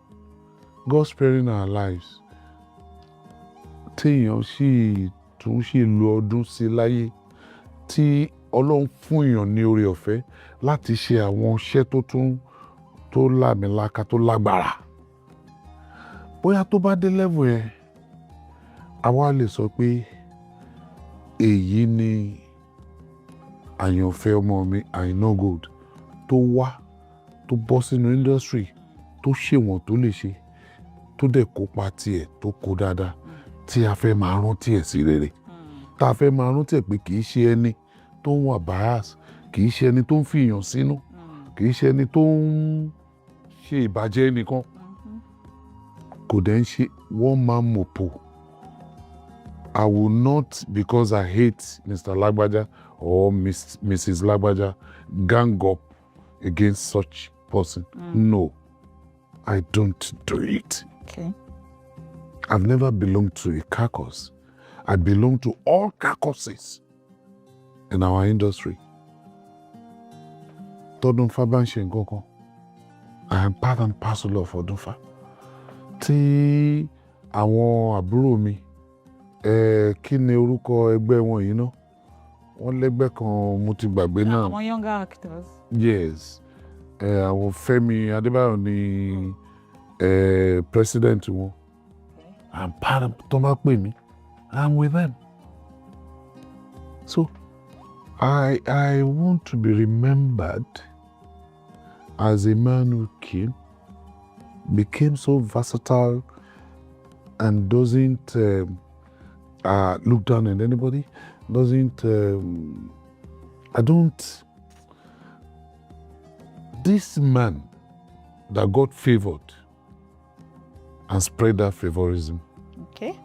God sparing our lives, téèyàn sì tún lo ọdún sí láyé, tí Ọlọ́run fún èèyàn ní oore ọ̀fẹ́ láti ṣe àwọn iṣẹ́ tó lámìlaka tó lágbára. Bóyá tó bá dé level yẹn, àwa lè sọ pé èyí ni àyànfẹ́ ọmọ mi Aina Gold tó wá, tó bọ́ sínú industry, tó ṣèwọ̀n tó lè ṣe, tó dẹ̀ kópa tiẹ̀ tó kó dáadáa, tí a fẹ́ máa rántí ẹ̀ sí rere. Tá a fẹ́ máa rántí ẹ̀ pé kì í ṣe ẹni tó ń wà bias, kì í ṣe ẹni tó ń fi èèyàn sínú, kì í ṣe ẹni tó ń ṣe ìbàjẹ́ nìkan. Kò dẹ̀ ń ṣe one man mopo. I will not, because I hate Mr. Lagbaja or Mrs. Lagbaja, gang up against such person. No, I don't do it. Okay. I've never belonged to a caucus. I belong to all caucuses in our industry. Tọ́dúnfá bá ń ṣe nǹkan kan, I am part and parcel of Ọdúnfá. Tí àwọn àbúrò mi, kí ni orúkọ ẹgbẹ́ wọn yìí náà? Wọ́n lẹ́gbẹ́ kan mo ti gbàgbé náà. Àwọn younger actors. Yes. Àwọn Fẹ́mi Adébáyọ̀ ni president wọn. I'm part of tó bá pè mí. I'm with them. So I want to be remembered as a man who became so versatile and doesn't look down on anybody, this man that got favored and spread that favorism. Okay.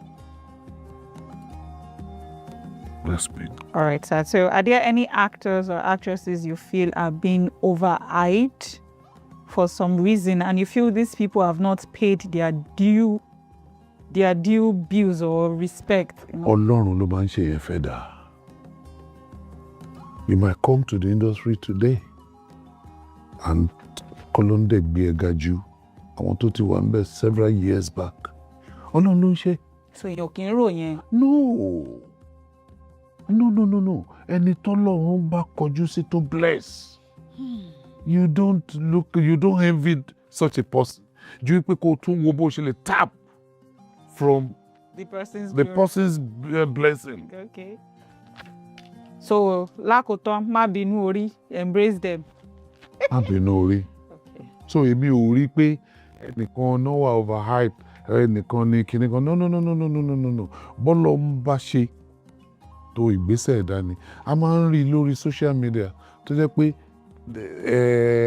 That's me. All right, sir. So are there any actors or actresses you feel are being overhyped for some reason, and you feel these people have not paid their due bills or respect? Ọlọ́run ló máa ń ṣe yẹn fẹ́ dà. You might come to the industry today and Kolonde gbé ẹ ga jù àwọn tó ti wà ń bẹ̀ several years back. Ọlọ́run ló ń ṣe. So èèyàn kì í rò yẹn. No. Ẹni tọ́lọ́run bá kọjú sí tó bless. You don't envy such a person. Ju pé kó tún wo bó ṣe lè tap from the person's blessing. Okay. So lákòótán má bínú orí, embrace them. Má bínú orí. Okay. So èmi ò rí pé ẹnìkan náà wà overhype, ẹnìkan ní kinní kan. No. Bọ́lọ̀ ń bá ṣe tó ìgbésẹ̀ ẹ̀dá ni. A máa ń rí lórí social media tó jẹ́ pé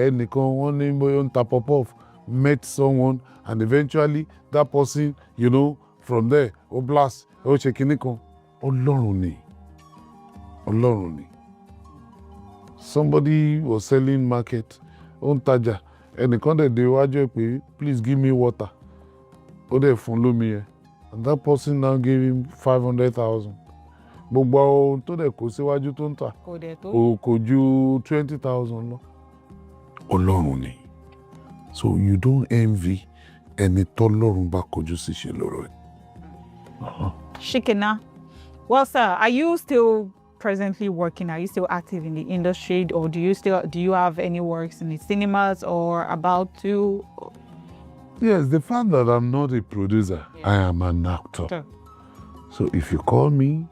ẹnìkan wọ́n ní bóyá ń ta pop-off met someone and eventually that person, from there, ó blast, ó ṣe kinní kan. Ọlọ́run ni. Somebody was selling market, ó ń tajà, ẹnìkan dẹ̀ dé iwájú ẹ̀ pé please give me water. Ó dẹ̀ fún lómi yẹn. And that person now gave him 500,000. Gbogbo ohun tó dẹ̀ kó síwájú tó ń tà kò ju 20,000 lọ. Ọlọ́run ni. So you don't envy ẹni tọ́lọ́run bá kọjú sí ṣe lọ́rọ̀ ẹ̀. Shikina. Well, sir, are you still presently working? Are you still active in the industry, or do you have any works in the cinemas or about to? Yes, the fact that I'm not a producer, I am an actor. Sure. So if you call me,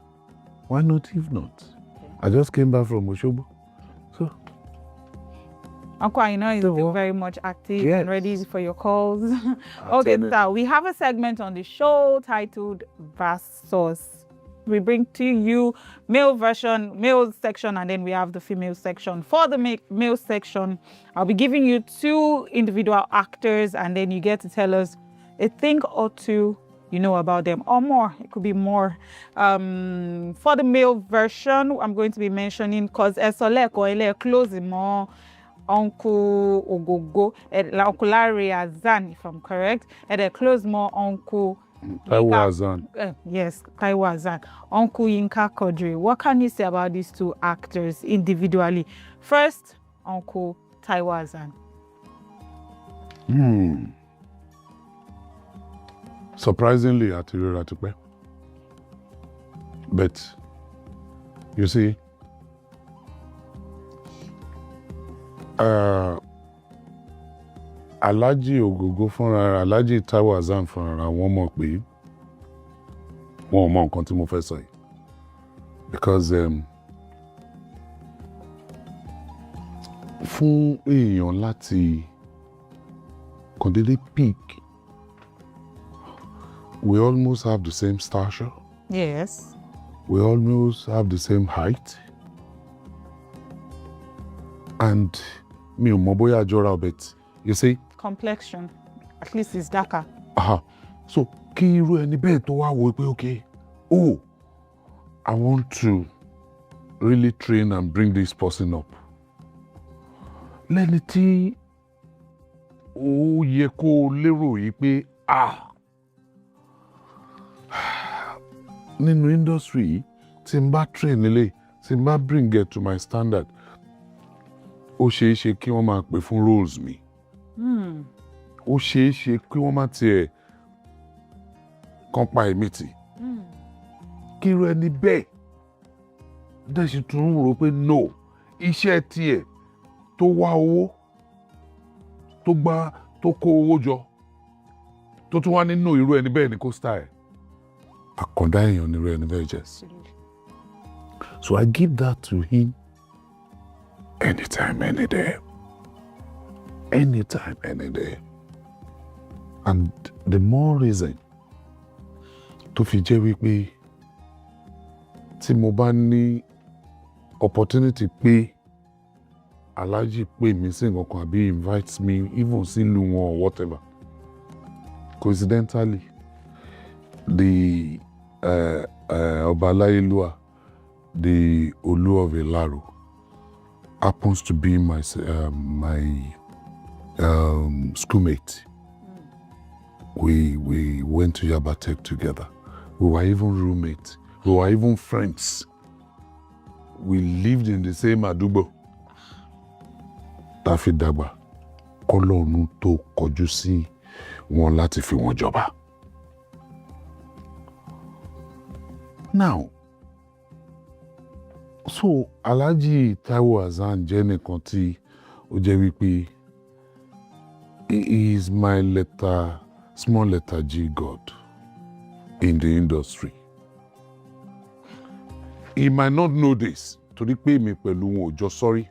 why not if not? Okay. I just came back from Oshobo. So Uncle Aina is still very much active and ready for your calls. Okay, sir, we have a segment on the show titled Versus. we bring to you male section, and then we have the female section. For the male section, I'll be giving you 2 individual actors, and then you get to tell us a thing or 2 you know about them, or more. It could be more. For the male version, I'm going to be mentioning cause Esole closing more Uncle Ogogo, Uncle Larry Azan, if I'm correct, and a close more Uncle Taiwo Azan. Yes, Taiwo Azan. Uncle Yinka Quadri. What can you say about these 2 actors individually? First, Uncle Taiwo Azan. Surprisingly, Atipe. But you see, Alhaji Ogogo fúnra Alhaji Taiwo Azan fúnra wọn mọ̀ pé wọn ò mọ nǹkan tí mo fẹ́ sọ yìí, because fún èèyàn láti kàn dédé pick, we almost have the same stature. Yes. We almost have the same height. And mi ò mọ̀ bóyá jọra, but you see. Complexion, at least it's darker. So kí irú ẹni bẹ́ẹ̀ tó wá wò pé okay, I want to really train and bring this person up. Lẹ́ni tí ó yẹ kó lérò yìí pé nínú industry tí n bá train nílé, tí n bá bring it to my standard, ó ṣeé ṣe kí wọ́n máa pè fún roles mi. Ó ṣeé ṣe kí wọ́n má tiẹ̀ kàn pa èmi tì. Kí irú ẹni bẹ́ẹ̀ dẹ̀ sì tún rò pé no, iṣẹ́ tiẹ̀ tó wá owó, tó kó owó jọ, tó tún wá nínú irú ẹni bẹ́ẹ̀ ni kó style. Àkàndá èèyàn ni irú ẹni bẹ́ẹ̀ jẹ́. So I give that to him anytime, any day. Anytime, any day. And the more reason tó fi jẹ́ wípé tí mo bá ní opportunity pé Alhaji pè mí sí nǹkan kan àbí invites me even sílùú wọn or whatever, coincidentally the Ọba Aláyélúwà, the Olu of Ilaro, happens to be my schoolmate. We went to Yabatech together. We were even roommates. We were even friends. We lived in the same àdúgbò. Tá fi dàgbà, k'Ọlọ́run tó kọjú sí wọn láti fi wọn jọba. Now, so Alhaji Taiwo Azan jẹ́ nìkan tí ó jẹ́ wípé he is my small letter G God in the industry. He might not know this, torí pé mi pẹ̀lú wọn ò jọ sọ́rí.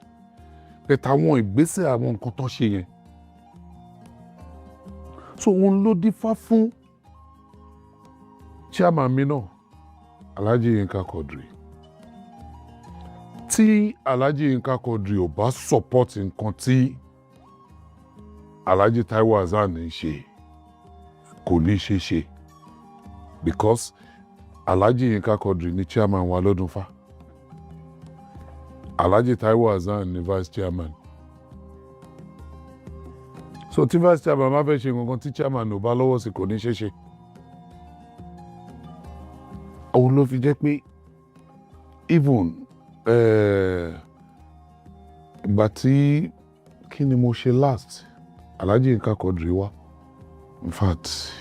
But àwọn ìgbésẹ̀ àwọn nǹkan tó ṣe yẹn. So òun ló dífá fún chairman mi náà, Alhaji Yinka Quadri. Tí Alhaji Yinka Quadri ò bá support nǹkan tí Alhaji Taiwo Azan ń ṣe, kò ní ṣe ṣe, because Alhaji Yinka Quadri ni chairman wa lọ́dúnfà. Alhaji Taiwo Azan ni vice chairman. So tí vice chairman máa fẹ́ ṣe nǹkan tí chairman ò bá lọ́wọ́ sí, kò ní ṣe ṣe. Òun ló fi jẹ́ pé even ìgbà tí kí ni mo ṣe last, Alhaji Yinka Quadri wá. In fact,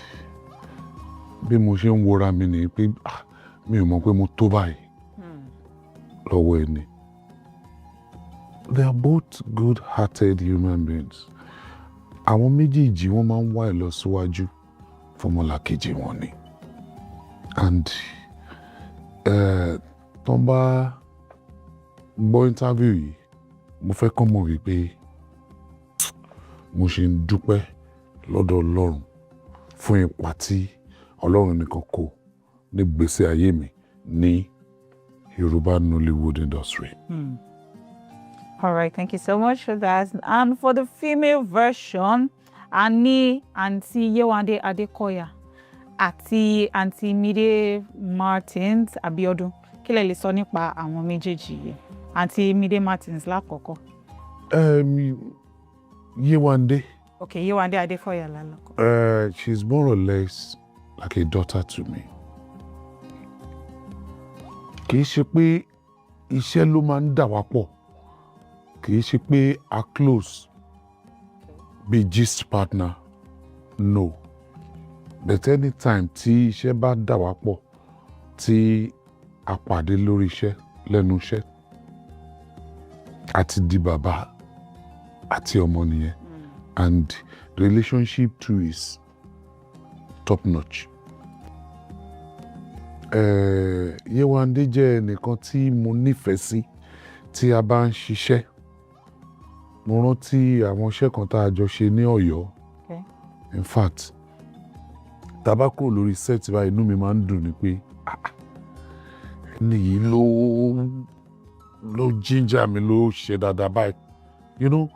bí mo ṣe ń wora mi ni pé mi ò mọ̀ pé mo tó báyìí lọ́wọ́ ẹni. They are both good-hearted human beings. Àwọn méjèèjì wọ́n máa ń wá ìlọsíwájú fọmọlàkejì wọn ni. And tó ń bá gbọ́ interview yìí, mo fẹ́ kọ́ mọ̀ wípé mo ṣe ń dúpẹ́ lọ́dọ̀ Ọlọ́run fún ipa tí Ọlọ́run nìkan kó ní gbèsè ayé mi ní Yoruba Nollywood industry. All right, thank you so much for that. And for the female version, a ní Aunty Yewande Adekoya àti Aunty Mide Martins Abiodun. Kí lẹ lè sọ nípa àwọn méjèèjì yìí? Aunty Mide Martins lákọ̀ọ́kọ́. Yewande. Okay, Yewande Adekoya lákọ̀ọ́kọ́. She's more or less like a daughter to me. Kì í ṣe pé iṣẹ́ ló máa ń dà wá pọ̀. Kì í ṣe pé a close bí gist partner. No. But anytime tí iṣẹ́ bá dà wá pọ̀, tí a pàdé lórí iṣẹ́, lẹ́nu iṣẹ́, àti di bàbá àti ọmọ nìyẹn. And the relationship too is top notch. Yewande jẹ́ ẹnìkan tí mo nífẹ̀ẹ́ sí tí a bá ń ṣiṣẹ́. Mo rántí àwọn iṣẹ́ kan tá a jọ ṣe ní Ọ̀yọ́. In fact, tá a bá kúrò lórí set báyìí inú mi máa ń dùn ni pé ẹni yìí ló ginger mi ló ṣe dáadáa báyìí. You know,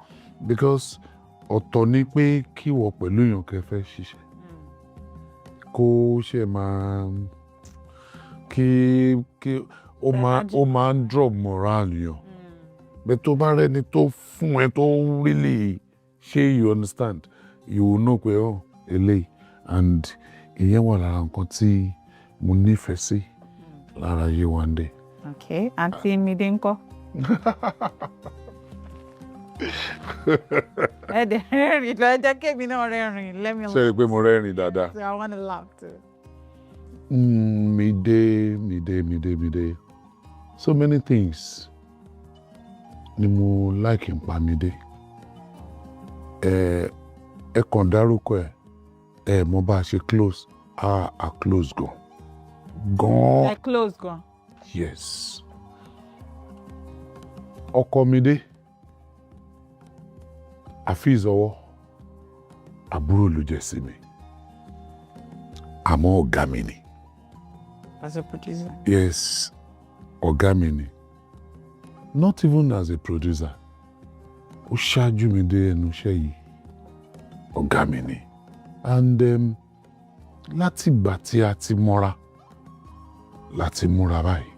because ọ̀tọ̀ ni pé kí wọ pẹ̀lú èèyàn kẹ́ fẹ́ ṣiṣẹ́. Kó ṣe máa kí ó máa ń drop moral yàn. But tó bá rẹ́ni tó fún ẹ tó really ṣe you understand, you will know pé eléyìí. And ìyẹn wà lára nǹkan tí mo nífẹ̀ẹ́ sí lára Yewande. Okay, Aunty Mide ńkọ́? Rẹ́rìn lọ jẹ́ kébì náà rẹ́rìn. Let me laugh. Ṣé pé mo rẹ́rìn dáadáa? So I want to laugh too. Mide. So many things ni mo like nípa Mide. Ẹ kàn dárúkọ ẹ mọ̀ bá a ṣe close. A close gan. Ẹ close gan. Yes. Ọkọ Mide. Àfi ìzọwọ́. Àbúrò ló jẹ́ sí mi. Àmọ́ ọ̀gá mi ni. As a producer? Yes. Ọ̀gá mi ni. Not even as a producer. Ó ṣáájú mi dé ẹnu iṣẹ́ yìí. Ọ̀gá mi ni. And láti ìgbà tí a ti mọ́ra láti múra báyìí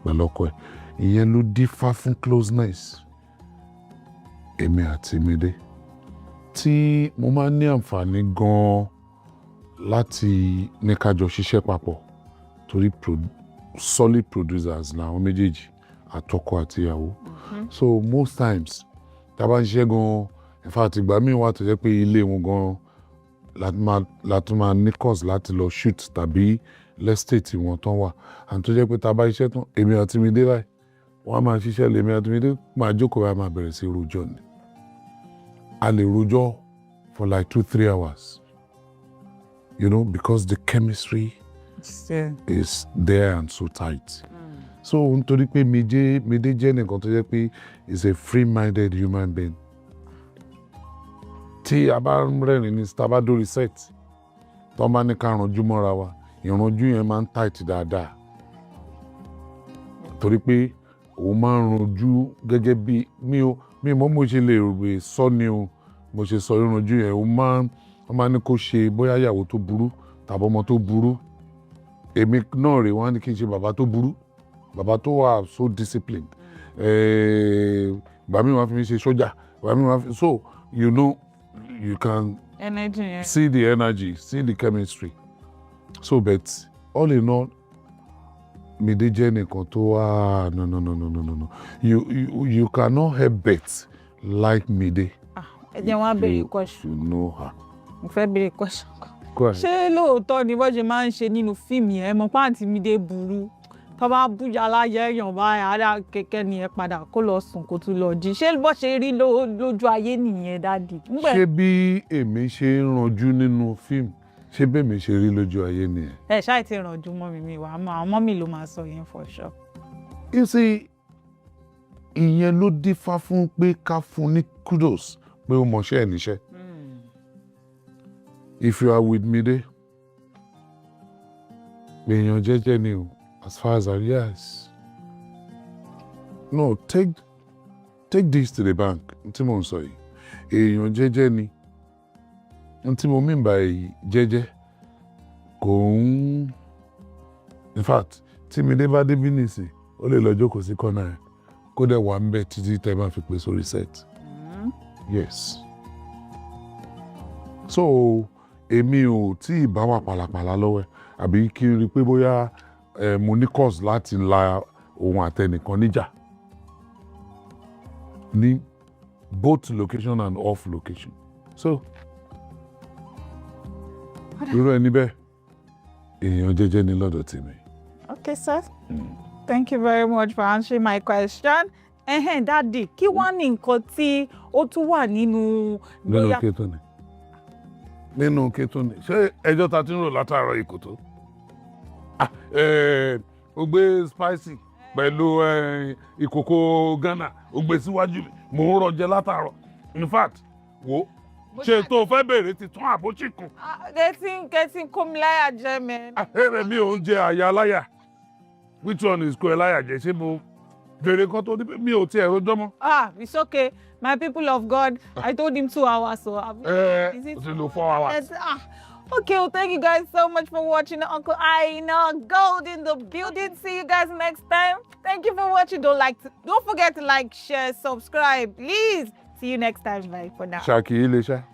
pẹ̀lú ọkọ ẹ̀, ìyẹn ló dífá fún closeness èmi àti Mide tí mo máa ń ní àǹfààní gan-an láti ní ká jọ ṣiṣẹ́ papọ̀ torí solid producers làwọn méjèèjì àtọkọ àti ìyàwó. So most times tá a bá ń ṣiṣẹ́ gan-an in fact ìgbà míì wà tó jẹ́ pé ilé wọn gan-an láti máa ní course láti lọ shoot tàbí l'estate wọn tán wà and tó jẹ́ pé tá a bá ṣiṣẹ́ tán èmi àti Mide báyìí wọ́n á máa ṣiṣẹ́ lèmi àti Mide máa jókòó báyìí máa bẹ̀rẹ̀ sí rojọ́ ni. A lè rojọ́ for like 2-3 hours, you know, because the chemistry is there and so tight. So nítorí pé Mide jẹ́ nìkan tó jẹ́ pé is a free-minded human being. Tí a bá rẹ́rìn ní tá a bá dórí set tó bá ní ká ranjú mọ́ra wa ìranjú yẹn máa ń tight dáadáa torí pé òun máa ń ranjú gẹ́gẹ́ bí mi mọ́ mo ṣe lè sọ ni o mo ṣe sọ ìranjú yẹn òun máa ní kó ṣe bóyá ìyàwó tó burú tàbí ọmọ tó burú èmi náà rè wọ́n á ní kí n ṣe bàbá tó burú bàbá tó wà so disciplined ìgbà mi wọ́n fi mi ṣe sójà ìgbà mi wọ́n fi so you know you can see the energy, see the chemistry. So but all in all Mide jẹ́ nìkan tó no. You cannot help but like Mide. Ẹ jẹ́ wọ́n á béèrè question. You know her. Mo fẹ́ béèrè question. Go ahead. Ṣé lóòótọ́ ni bó ṣe máa ń ṣe nínú fíìmù yẹn mọ̀ pé Aunty Mide burú tó bá bújà láyé èèyàn báyìí ara kẹ̀kẹ́ ni ẹ padà kó lọ sùn kó tún lọ jí ṣé bó ṣe rí lójú ayé nìyẹn dáàdì. Ṣé bí èmi ṣe ń ranjú nínú fíìmù ṣé bẹ́ẹ̀ mi ṣe rí lójú ayé nìyẹn. Ẹ ṣáà ti rànjú mọ́ mi wá mọ́ àwọn mọ́mì ló máa sọ yẹn for sure. You see ìyẹn ló dífá fún pé ká fún ní kudos pé ó mọṣẹ́ ẹ̀ níṣẹ́. If you are with Mide èèyàn jẹ́jẹ́ ni o As far as yes. No, take this to the bank. Ntí mo ń sọ yìí. Èèyàn jẹ́jẹ́ ni. Ntí mo mean by jẹ́jẹ́ kò ń. In fact, tí mi dé bá dé bí nìsín, ó lè lọ jókòó sí kọ́nà ẹ̀. Kó dẹ̀ wà ń bẹ̀ títí tẹ́ máa fi pè sórí set. Yes. So, èmi ò tí ì bá wà pàlàpàlà lọ́wọ́ ẹ̀. Àbí kí n rí pé bóyá mo ní cause láti la òun àtẹnìkan níjà. Ní both location and off location. So, irú ẹni bẹ́ẹ̀, èèyàn jẹ́jẹ́ ni lọ́dọ̀ tèmi. Okay, sir. Thank you very much for answering my question. Daddy, kí wá ní nǹkan tí ó tún wà nínú Nínú kétó ni. Nínú kétó ni. Ṣé ẹjọ́ ta ti ń rò látàárọ̀ yìí kò tó? O gbé spicy pẹ̀lú ìkòkò Ghana, o gbé síwájú mi, mò ń rọjẹ látàárọ̀. In fact, wo ṣe tó fẹ́ bèrè ti tún àbóchìkù. Getting kó mi láyà jẹ mẹ́. Ẹ̀rẹ̀ mi ò ń jẹ àyà aláyà. Which one is kó ẹ láyà jẹ? Ṣé mo bèrè kan tó ní pé mi ò tiẹ̀ rojọ́ mọ́? It's okay. My people of God, I told him 2 hours, so is it 4 hours? Okay, well, thank you guys so much for watching. Uncle Aina Gold in the building. See you guys next time. Thank you for watching. Don't forget to like, share, subscribe. Please. See you next time. Bye for now. Shaki Ilisha.